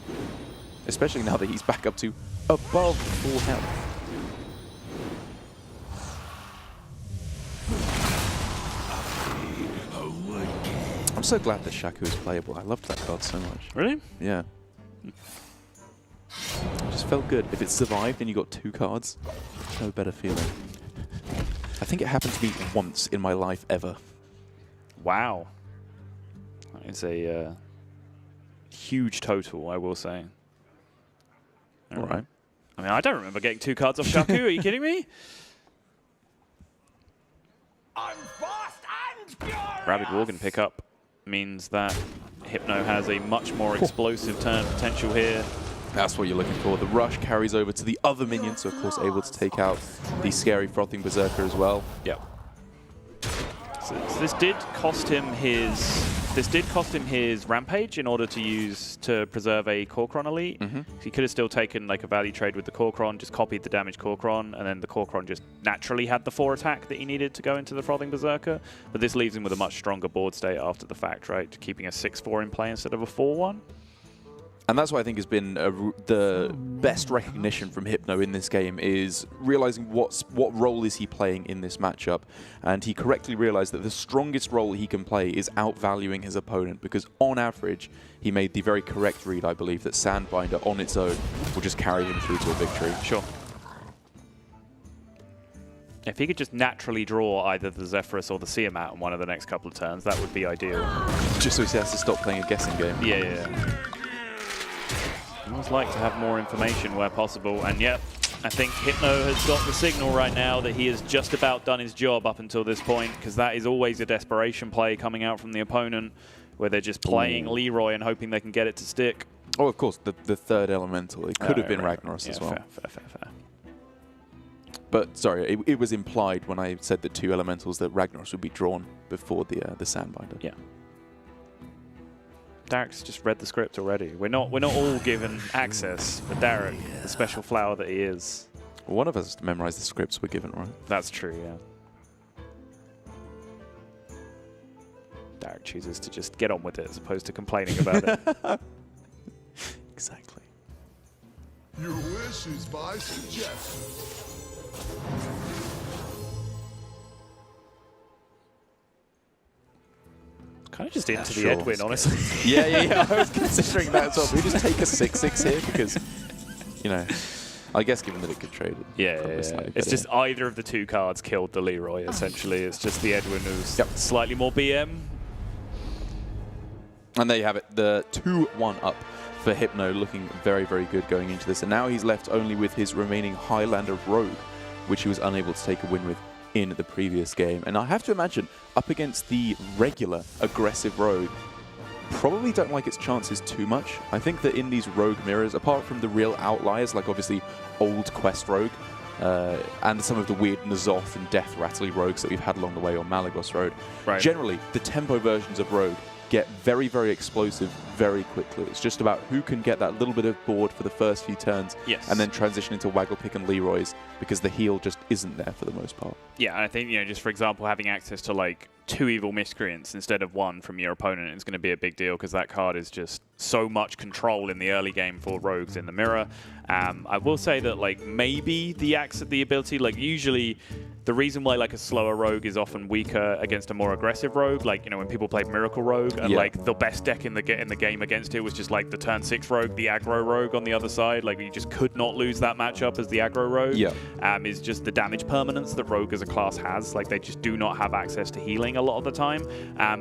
especially now that he's back up to above full health. I'm so glad that Shaku is playable. I loved that card so much. Really? Yeah. It just felt good. If it survived and you got 2 cards, no better feeling. I think it happened to me once in my life ever. Wow. That is a huge total, I will say. All right. I mean, I don't remember getting 2 cards off Shaku. Are you kidding me? I'm fast and furious. Rabid Worgen pickup means that Hypno has a much more explosive turn potential here. That's what you're looking for. The rush carries over to the other minions, so of course able to take out the scary Frothing Berserker as well. Yeah. So this did cost him his rampage in order to use to preserve a Korkron elite. He could have still taken like a value trade with the Korkron, just copied the damaged Korkron, and then the Korkron just naturally had the 4 attack that he needed to go into the Frothing Berserker. But this leaves him with a much stronger board state after the fact, right? Keeping a 6-4 in play instead of a 4-1. And that's what I think has been the best recognition from Hypno in this game, is realizing what role is he playing in this matchup. And he correctly realized that the strongest role he can play is outvaluing his opponent, because on average, he made the very correct read, I believe, that Sandbinder on its own will just carry him through to a victory. Sure. If he could just naturally draw either the Zephyrus or the Tiamat on one of the next couple of turns, that would be ideal. Just so he has to stop playing a guessing game. Yeah. I always like to have more information where possible, and yep, I think Hypno has got the signal right now that he has just about done his job up until this point, because that is always a desperation play coming out from the opponent, where they're just playing Leroy and hoping they can get it to stick. Oh, of course, the third elemental. It could have been Ragnaros as well. Fair. But sorry, it was implied when I said the 2 elementals that Ragnaros would be drawn before the Sandbinder. Yeah. Derek's just read the script already. We're not all given access, but Derek, the special flower that he is. Well, one of us has to memorize the scripts we're given, right? That's true, yeah. Derek chooses to just get on with it as opposed to complaining about it. Exactly. Your wish is my suggestion. Kind of just into the Edwin, honestly. Yeah. I was considering that as well. We just take a 6/6 here because, you know, I guess given that it could trade it. Yeah. It's just either of the 2 cards killed the Leroy, essentially. It's just the Edwin who's slightly more BM. And there you have it, the 2-1 up for Hypno, looking very, very good going into this. And now he's left only with his remaining Highlander Rogue, which he was unable to take a win with in the previous game. And I have to imagine, up against the regular aggressive Rogue, probably don't like its chances too much. I think that in these Rogue mirrors, apart from the real outliers, like obviously old Quest Rogue, and some of the weird N'Zoth and Death Rattly Rogues that we've had along the way on Malagos Road, generally the tempo versions of Rogue get very, very explosive very quickly. It's just about who can get that little bit of board for the first few turns, and then transition into Wagglepick and Leroy's, because the heal just isn't there for the most part. Yeah, and I think, you know, just for example, having access to like 2 Evil Miscreants instead of 1 from your opponent is going to be a big deal, because that card is just so much control in the early game for rogues in the mirror. I will say that like maybe the ability, like usually the reason why like a slower rogue is often weaker against a more aggressive rogue, like, you know, when people played Miracle Rogue and like the best deck in the game against it was just like the turn 6 rogue, the aggro rogue on the other side, like you just could not lose that matchup as the aggro rogue. Is just the damage permanence that rogue as a class has. Like they just do not have access to healing a lot of the time.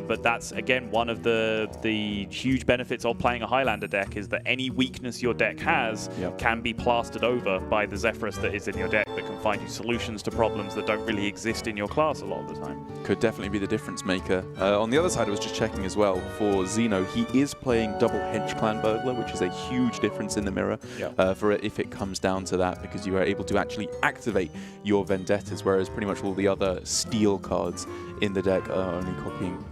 But that's again one of the huge benefits of playing a Highlander deck, is that any weakness your deck has can be plastered over by the Zephyrus that is in your deck, that can find you solutions to problems that don't really exist in your class a lot of the time. Could definitely be the difference maker. On the other side, I was just checking as well for Xeno. He is playing double Hench Clan Burglar, which is a huge difference in the mirror for it, if it comes down to that, because you are able to actually activate your Vendettas, whereas pretty much all the other steel cards in the deck are only copying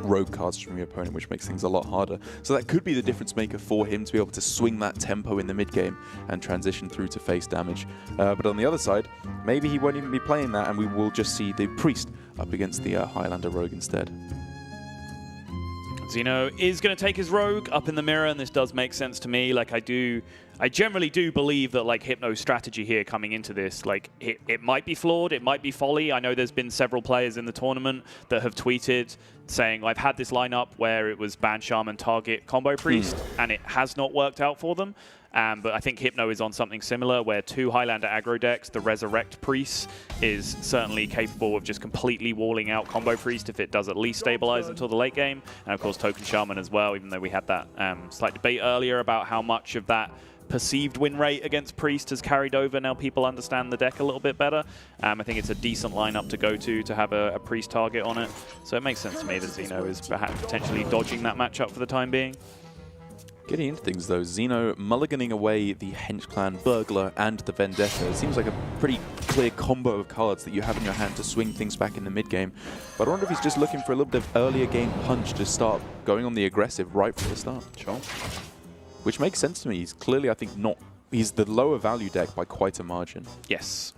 rogue cards from your opponent, which makes things a lot harder. So that could be the difference maker for him, to be able to swing that tempo in the mid game and transition through to face damage. But on the other side, maybe he won't even be playing that, and we will just see the Priest up against the Highlander Rogue instead. Xeno is going to take his rogue up in the mirror, and this does make sense to me. Like I generally do believe that like Hypno's strategy here coming into this, like it might be flawed, it might be folly. I know there's been several players in the tournament that have tweeted saying, I've had this lineup where it was ban Shaman, target combo priest, and it has not worked out for them. But I think Hypno is on something similar, where 2 Highlander aggro decks, the Resurrect Priest is certainly capable of just completely walling out Combo Priest if it does at least stabilize until the late game. And of course Token Shaman as well, even though we had that slight debate earlier about how much of that perceived win rate against Priest has carried over. Now people understand the deck a little bit better. I think it's a decent lineup to go to have a Priest target on it. So it makes sense to me that Xeno is perhaps potentially dodging that matchup for the time being. Getting into things though, Xeno mulliganing away the Hench Clan Burglar and the Vendetta. It seems like a pretty clear combo of cards that you have in your hand to swing things back in the mid-game. But I wonder if he's just looking for a little bit of earlier game punch to start going on the aggressive right from the start. Sure. Which makes sense to me. He's clearly, I think, he's the lower value deck by quite a margin. Yes.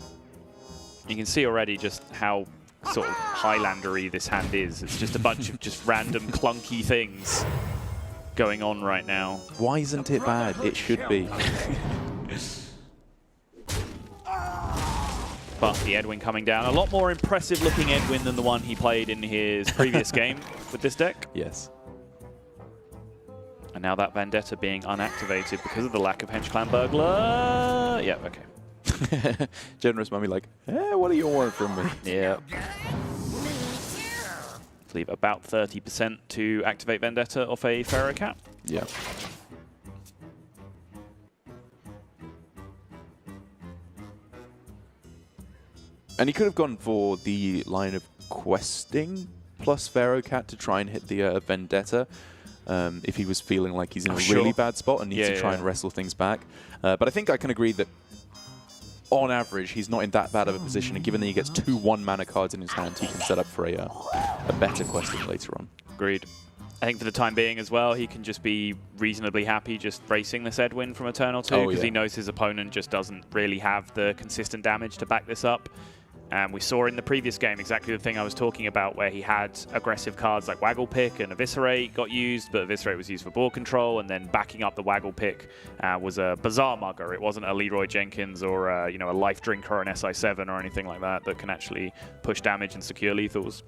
You can see already just how sort of Highlandery this hand is. It's just a bunch of just random clunky things going on right now. Why isn't it bad? It should be. But the Edwin coming down. A lot more impressive looking Edwin than the one he played in his previous game with this deck. Yes. And now that Vendetta being unactivated because of the lack of Hench Clan Burglar. Yeah, okay. Generous mummy like, what do you want from me? Yeah. Leave about 30% to activate Vendetta off a Pharaoh Cap. Yeah. And he could have gone for the line of questing plus Pharaoh Cat to try and hit the Vendetta if he was feeling like he's in a really bad spot and needs to try and wrestle things back. But I think I can agree that on average, he's not in that bad of a position, and given that he gets 2 1-mana cards in his hand, he can set up for a better questing later on. Agreed. I think for the time being as well, he can just be reasonably happy just racing this Edwin from a turn or two, because he knows his opponent just doesn't really have the consistent damage to back this up. And we saw in the previous game exactly the thing I was talking about, where he had aggressive cards like Waggle Pick and Eviscerate got used, but Eviscerate was used for board control, and then backing up the Waggle Pick was a Bazaar Mugger. It wasn't a Leroy Jenkins or a Life Drinker or an SI7 or anything like that that can actually push damage and secure lethals.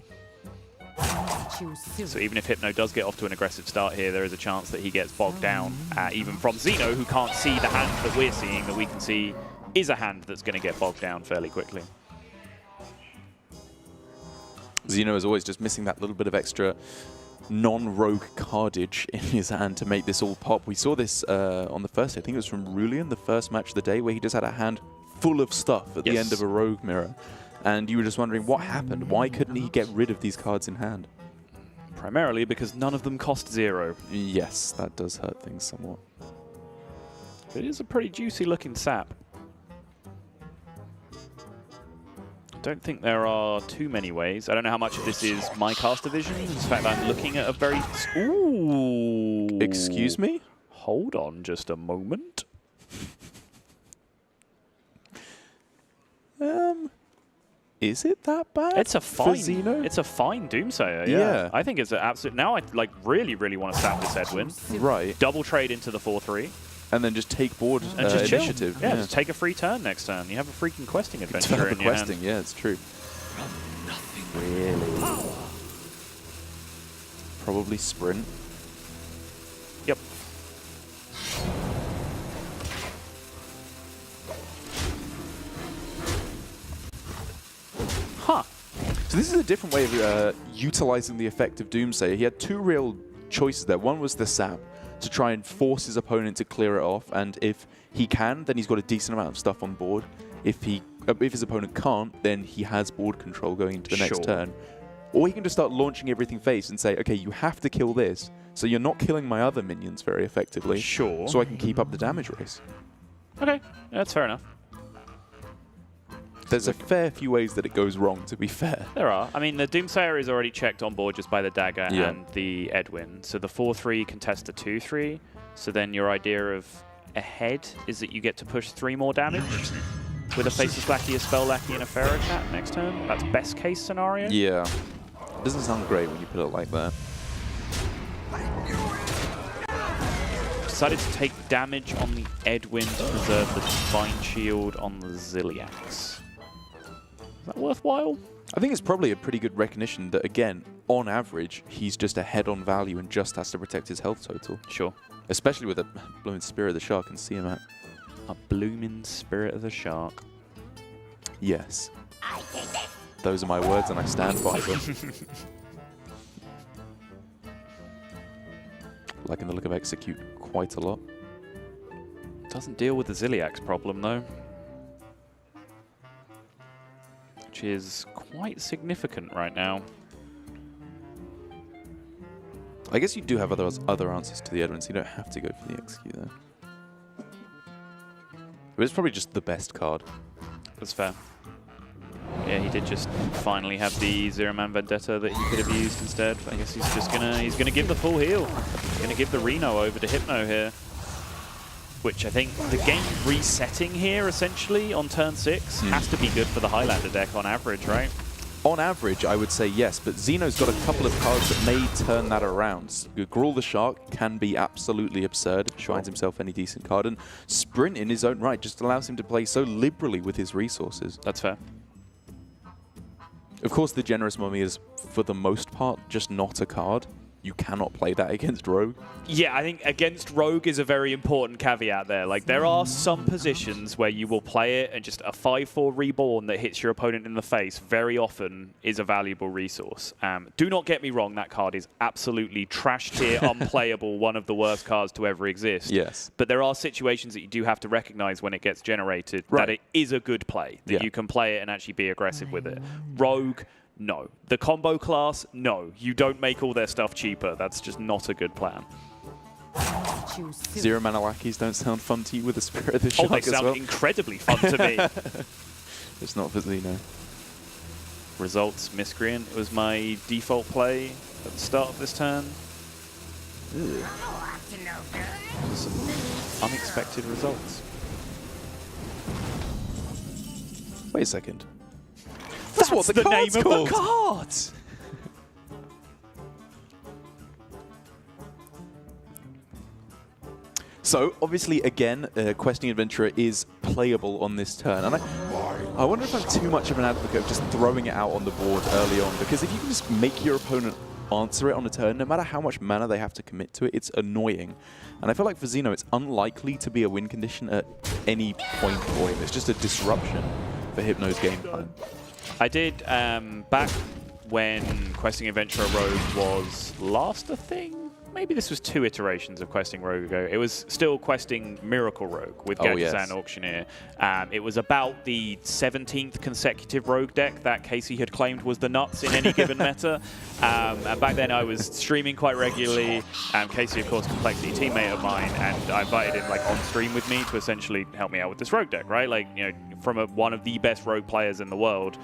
So even if Hypno does get off to an aggressive start here, there is a chance that he gets bogged down, even from Xeno, who can't see the hand that we're seeing, that we can see is a hand that's going to get bogged down fairly quickly. Xeno is always just missing that little bit of extra non-rogue cardage in his hand to make this all pop. We saw this on the first, I think it was from Rulian, the first match of the day, where he just had a hand full of stuff at the end of a rogue mirror. And you were just wondering what happened. Why couldn't he get rid of these cards in hand? Primarily because none of them cost 0. Yes, that does hurt things somewhat. It is a pretty juicy looking sap. Don't think there are too many ways. I don't know how much of this is my caster vision. In fact, I'm looking at a very... Ooh! Excuse me? Hold on just a moment. Is it that bad? It's a fine Xeno? It's a fine Doomsayer, yeah. I think it's an absolute... Now I really want to sap this Edwin. Right. Double trade into the 4-3. And then just take board and just initiative. Yeah, just take a free turn next turn. You have a freaking questing adventure in your hand. Yeah, it's true. Really? Probably sprint. Yep. Huh. So this is a different way of utilizing the effect of Doomsayer. He had 2 real choices there. One was the sap, to try and force his opponent to clear it off, and if he can, then he's got a decent amount of stuff on board. If his opponent can't, then he has board control going into the next turn. Or he can just start launching everything face and say, okay, you have to kill this, so you're not killing my other minions very effectively. Sure. So I can keep up the damage race. Okay, that's fair enough. There's a fair few ways that it goes wrong, to be fair. There are. I mean, the Doomsayer is already checked on board just by the Dagger and the Edwin. So the 4-3 contests the 2-3. So then your idea of ahead is that you get to push 3 more damage with a Faceless Lackey, a Spell Lackey, and a Pharaoh Cat next turn. That's best case scenario. Yeah. Doesn't sound great when you put it like that. Decided to take damage on the Edwin to preserve the Divine Shield on the Ziliax. Is that worthwhile? I think it's probably a pretty good recognition that, again, on average, he's just ahead on value and just has to protect his health total. Sure. Especially with a blooming Spirit of the Shark and see him at. A blooming Spirit of the Shark. Yes. Those are my words and I stand by them. Liking the look of Execute quite a lot. Doesn't deal with the Ziliak's problem, though. Which is quite significant right now. I guess you do have other answers to the Edmonds. You don't have to go for the execute there. But it's probably just the best card. That's fair. Yeah, he did just finally have the Zero-Man Vendetta that he could have used instead. I guess he's just gonna give the full heal. He's gonna give the Reno over to Hypno here. Which I think the game resetting here essentially on turn 6 has to be good for the Highlander deck on average, right? On average, I would say yes, but Xeno's got a couple of cards that may turn that around. Grawl the Shark can be absolutely absurd if he finds himself any decent card, and Sprint in his own right just allows him to play so liberally with his resources. That's fair. Of course, the Generous Mummy is, for the most part, just not a card. You cannot play that against Rogue. Yeah, I think against Rogue is a very important caveat there. Like, there are some positions where you will play it and just a 5/4 Reborn that hits your opponent in the face very often is a valuable resource. Do not get me wrong, that card is absolutely trash tier, unplayable, one of the worst cards to ever exist. Yes. But there are situations that you do have to recognize when it gets generated that it is a good play, that you can play it and actually be aggressive with it. Rogue, no. The combo class, no. You don't make all their stuff cheaper. That's just not a good plan. Zero mana lackeys don't sound fun to you with the Spirit of the Shark they as sound well? incredibly fun to me. It's not for Xeno. Results, Miscreant. It was my default play at the start of this turn. Some unexpected results. Wait a second. That's what the name card's of called. the card! So, obviously, again, Questing Adventurer is playable on this turn. And I wonder if I'm too much of an advocate of just throwing it out on the board early on. Because if you can just make your opponent answer it on a turn, no matter how much mana they have to commit to it, it's annoying. And I feel like for Xeno, it's unlikely to be a win condition at any point for him. It's just a disruption for Hypno's game plan. I did, back when Questing Adventurer Rogue was last a thing, maybe this was 2 iterations of Questing Rogue ago. It was still Questing Miracle Rogue with Gadgetzan Auctioneer. It was about the 17th consecutive Rogue deck that Casey had claimed was the nuts in any given meta. And back then I was streaming quite regularly. Casey, of course, Complexity teammate of mine, and I invited him like on stream with me to essentially help me out with this Rogue deck, right? Like, you know, from one of the best Rogue players in the world.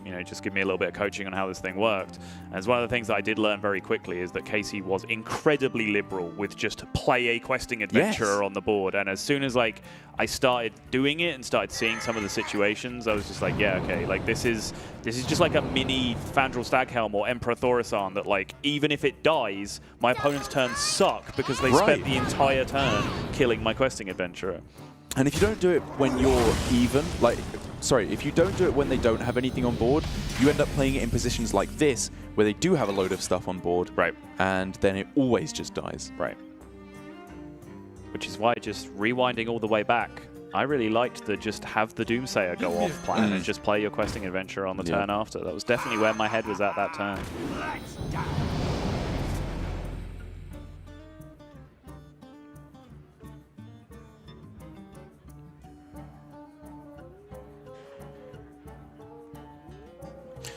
You know, just give me a little bit of coaching on how this thing worked. And it's one of the things that I did learn very quickly is that Casey was incredibly liberal with just play a Questing Adventurer on the board. And as soon as like I started doing it and started seeing some of the situations, I was just like, yeah, okay, like this is just like a mini Fandral Staghelm or Emperor Thaurissan that like even if it dies, my opponent's turns suck because they spent the entire turn killing my Questing Adventurer. And if you don't do it when you're even, like, sorry, if you don't do it when they don't have anything on board, you end up playing it in positions like this, where they do have a load of stuff on board. Right. And then it always just dies. Right. Which is why just rewinding all the way back, I really liked the just have the Doomsayer go off plan and just play your Questing Adventure on the turn after. That was definitely where my head was at that turn.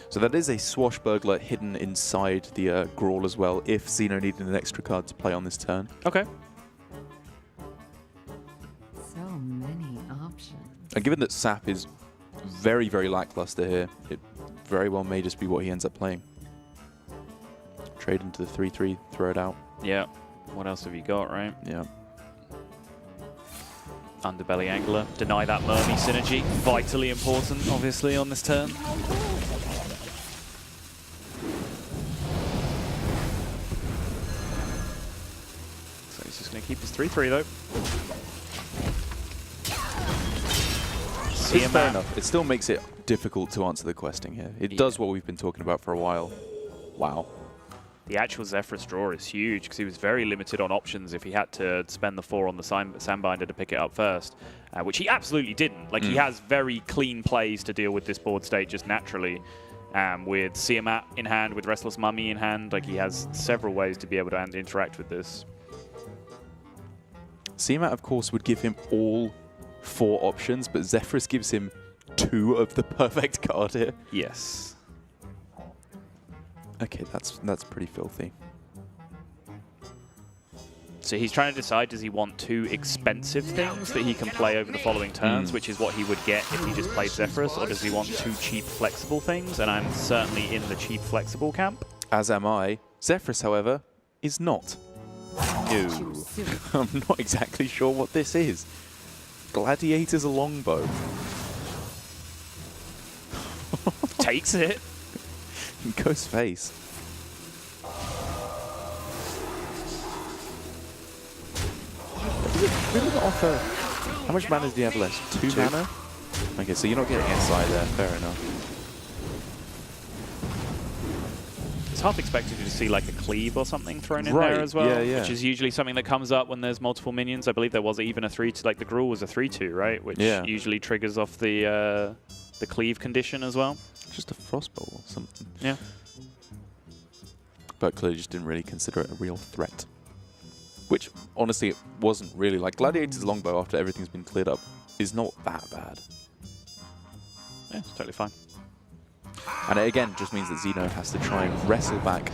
So that is a Swashbuckler hidden inside the Grawl as well, if Xeno needed an extra card to play on this turn. Okay. So many options. And given that Sap is very, very lackluster here, it very well may just be what he ends up playing. Trade into the 3/3, throw it out. Yeah. What else have you got, right? Yeah. Underbelly Angler. Deny that Mermy synergy. Vitally important, obviously, on this turn. So he's just going to keep his 3/3, though. It's fair enough. It still makes it difficult to answer the questing here. It does what we've been talking about for a while. Wow. The actual Zephyrus draw is huge because he was very limited on options if he had to spend the 4 on the Sandbinder to pick it up first, which he absolutely didn't. Like, he has very clean plays to deal with this board state just naturally. With Siamat in hand, with Restless Mummy in hand, like he has several ways to be able to interact with this. Seamat, of course, would give him all 4 options, but Zephyrus gives him 2 of the perfect card here. Yes. Okay, that's pretty filthy. So he's trying to decide, does he want 2 expensive things that he can play over the following turns, which is what he would get if he just played Zephyrus, or does he want 2 cheap, flexible things? And I'm certainly in the cheap, flexible camp. As am I. Zephyrus, however, is not. No. I'm not exactly sure what this is. Gladiator's longbow. Takes it. Ghost face. We don't offer. How much mana do you have left? 2 mana? Okay, so you're not getting SI there. Fair enough. It's half expected to see like a cleave or something thrown in Right, there as well, yeah. which is usually something that comes up when there's multiple minions. I believe there was even a 3-2, like the Gruul was a 3-2, right? Which usually triggers off the cleave condition as well. Just a frostbolt or something. Yeah. But clearly just didn't really consider it a real threat. Which, honestly, it wasn't really. Like, Gladiator's longbow, after everything's been cleared up, is not that bad. Yeah, it's totally fine. And it, again, just means that Xeno has to try and wrestle back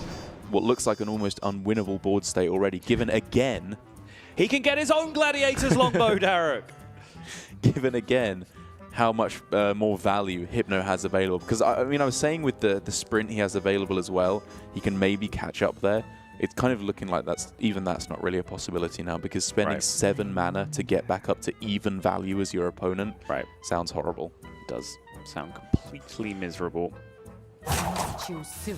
what looks like an almost unwinnable board state already, given again... He can get his own Gladiator's longbow, Derek! Given again how much more value Hypno has available. Because, I mean, I was saying with the sprint he has available as well, he can maybe catch up there. It's kind of looking like that's not really a possibility now, because spending 7 mana to get back up to even value as your opponent sounds horrible. It does sound completely miserable. Choose soon.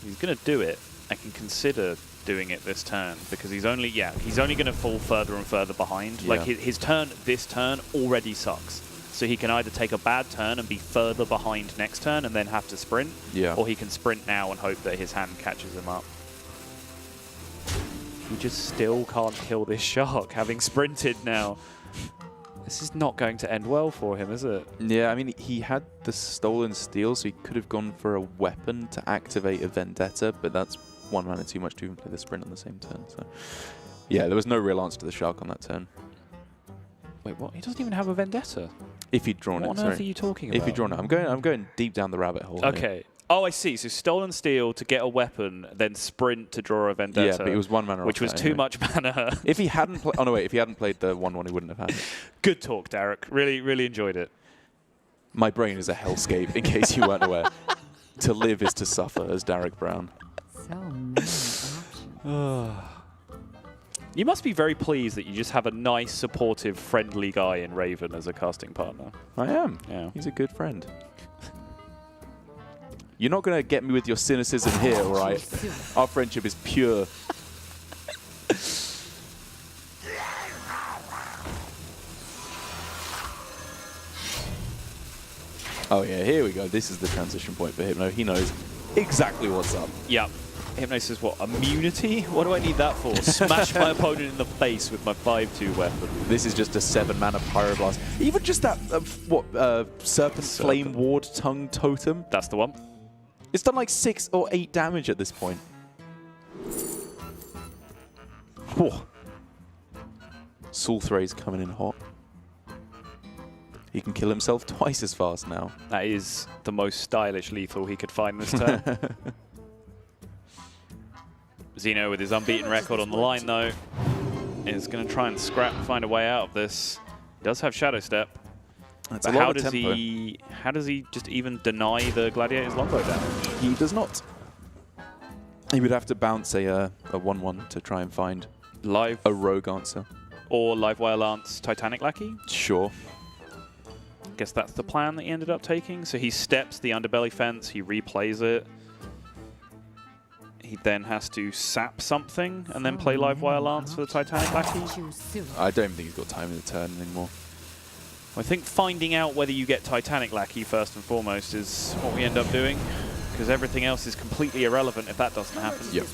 He's going to do it. I can consider doing it this turn, because he's only going to fall further and further behind. Yeah. Like his turn this turn already sucks. So he can either take a bad turn and be further behind next turn and then have to sprint, or he can sprint now and hope that his hand catches him up. He just still can't kill this shark, having sprinted now. This is not going to end well for him, is it? Yeah, I mean, he had the Stolen Steel, so he could have gone for a weapon to activate a Vendetta, but that's 1 mana too much to even play the sprint on the same turn. So, yeah, there was no real answer to the shark on that turn. Wait, what? He doesn't even have a Vendetta. If he'd drawn it, What on earth are you talking about? If he'd drawn it, I'm going deep down the rabbit hole. Okay. Here. Oh, I see. So Stolen Steel to get a weapon, then sprint to draw a Vendetta. Yeah, but it was 1 mana, which was too much mana. If he hadn't, if he hadn't played the 1/1, he wouldn't have had it. Good talk, Derek. Really, really enjoyed it. My brain is a hellscape, in case you weren't aware. To live is to suffer, as Derek Brown. So many options. You must be very pleased that you just have a nice, supportive, friendly guy in Raven as a casting partner. I am. Yeah. He's a good friend. You're not going to get me with your cynicism here, all right? Our friendship is pure. Oh, yeah, here we go. This is the transition point for Hypno. He knows exactly what's up. Yep. Hypno says, what, immunity? What do I need that for? Smash my opponent in the face with my 5/2 weapon. This is just a 7 mana Pyroblast. Even just that, Serpent Flame Ward Tongue Totem. That's the one. It's done like 6 or 8 damage at this point. Whoa. Sulthray's coming in hot. He can kill himself twice as fast now. That is the most stylish lethal he could find this turn. Xeno, with his unbeaten record on the line, though, is going to try and find a way out of this. He does have Shadow Step. That's but a lot how of does tempo. how does he just even deny the Gladiator's longbow damage? He does not. He would have to bounce a 1/1 to try and find Live a rogue answer. or Live Wire Lance Titanic Lackey? Sure. Guess that's the plan that he ended up taking. So he steps the Underbelly Fence, he replays it. He then has to sap something and then play Live Wire Lance for the Titanic Lackey. Choose soon. I don't think he's got time in the turn anymore. I think finding out whether you get Titanic Lackey first and foremost is what we end up doing, because everything else is completely irrelevant if that doesn't happen. Yep.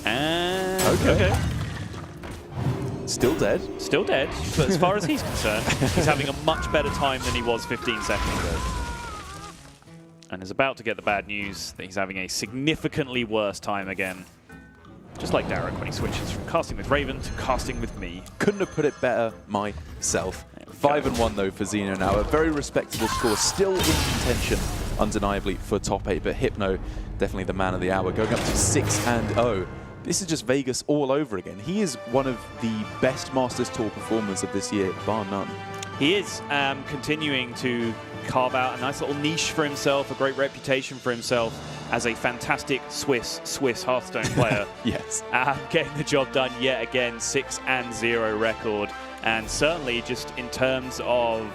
And Okay. Still dead. Still dead, but as far as he's concerned, he's having a much better time than he was 15 seconds ago. And is about to get the bad news that he's having a significantly worse time again. Just like Derek when he switches from casting with Raven to casting with me. Couldn't have put it better myself. 5-1 though for Xeno now. A very respectable score. Still in contention, undeniably, for top 8. But Hypno, definitely the man of the hour, going up to 6-0. This is just Vegas all over again. He is one of the best Masters Tour performers of this year, bar none. He is continuing to carve out a nice little niche for himself, a great reputation for himself as a fantastic Swiss Hearthstone player. Yes. Getting the job done yet again, 6-0 record. And certainly just in terms of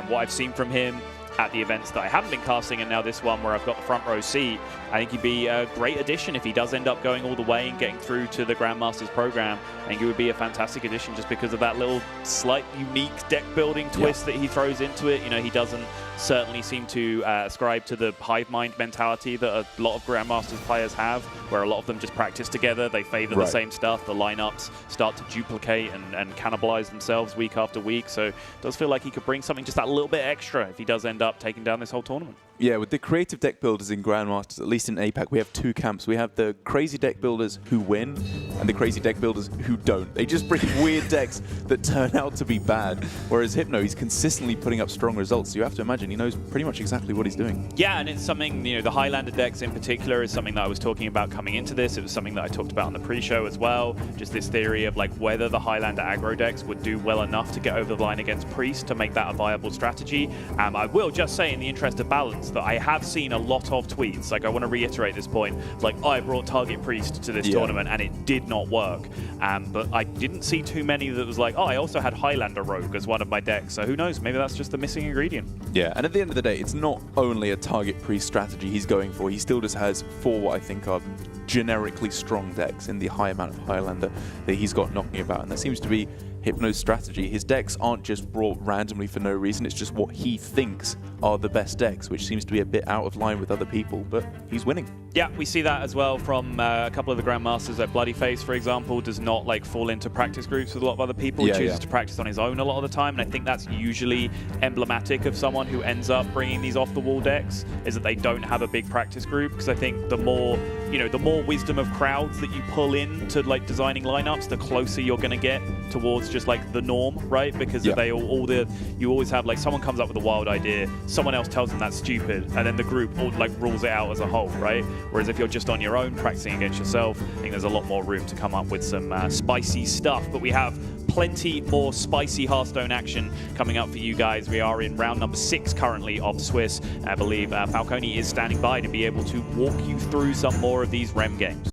what I've seen from him at the events that I haven't been casting, and now this one where I've got the front row seat, I think he'd be a great addition if he does end up going all the way and getting through to the Grandmasters program. I think he would be a fantastic addition just because of that little slight unique deck building twist that he throws into it. You know, he doesn't certainly seem to ascribe to the hive mind mentality that a lot of Grandmasters players have, where a lot of them just practice together, they favor the same stuff, the lineups start to duplicate and cannibalize themselves week after week. So it does feel like he could bring something just that little bit extra if he does end up taking down this whole tournament. Yeah, with the creative deck builders in Grandmasters, at least in APAC, we have two camps. We have the crazy deck builders who win and the crazy deck builders who don't. They just bring weird decks that turn out to be bad. Whereas Hypno, he's consistently putting up strong results. So you have to imagine he knows pretty much exactly what he's doing. Yeah, and it's something, you know, the Highlander decks in particular is something that I was talking about coming into this. It was something that I talked about on the pre-show as well. Just this theory of like whether the Highlander aggro decks would do well enough to get over the line against Priest to make that a viable strategy. I will just say, in the interest of balance, that I have seen a lot of tweets, like I want to reiterate this point, like I brought Target Priest to this tournament and it did not work. But I didn't see too many that was like, oh, I also had Highlander Rogue as one of my decks. So who knows, maybe that's just the missing ingredient. Yeah, and at the end of the day, it's not only a Target Priest strategy he's going for. He still just has 4 what I think are generically strong decks in the high amount of Highlander that he's got knocking about. And that seems to be Hypno's strategy. His decks aren't just brought randomly for no reason, it's just what he thinks are the best decks, which seems to be a bit out of line with other people, but he's winning. Yeah, we see that as well from a couple of the Grandmasters. Like Bloodyface, for example, does not like fall into practice groups with a lot of other people. He chooses to practice on his own a lot of the time, and I think that's usually emblematic of someone who ends up bringing these off-the-wall decks, is that they don't have a big practice group, because I think the more, you know, the more wisdom of crowds that you pull in to like designing lineups, the closer you're going to get towards just like the norm, right? Because they you always have like someone comes up with a wild idea, someone else tells them that's stupid, and then the group all like rules it out as a whole, right? Whereas if you're just on your own practicing against yourself, I think there's a lot more room to come up with some spicy stuff. But we have plenty more spicy Hearthstone action coming up for you guys. We are in round number 6 currently of Swiss. I believe Falcone is standing by to be able to walk you through some more of these REM games.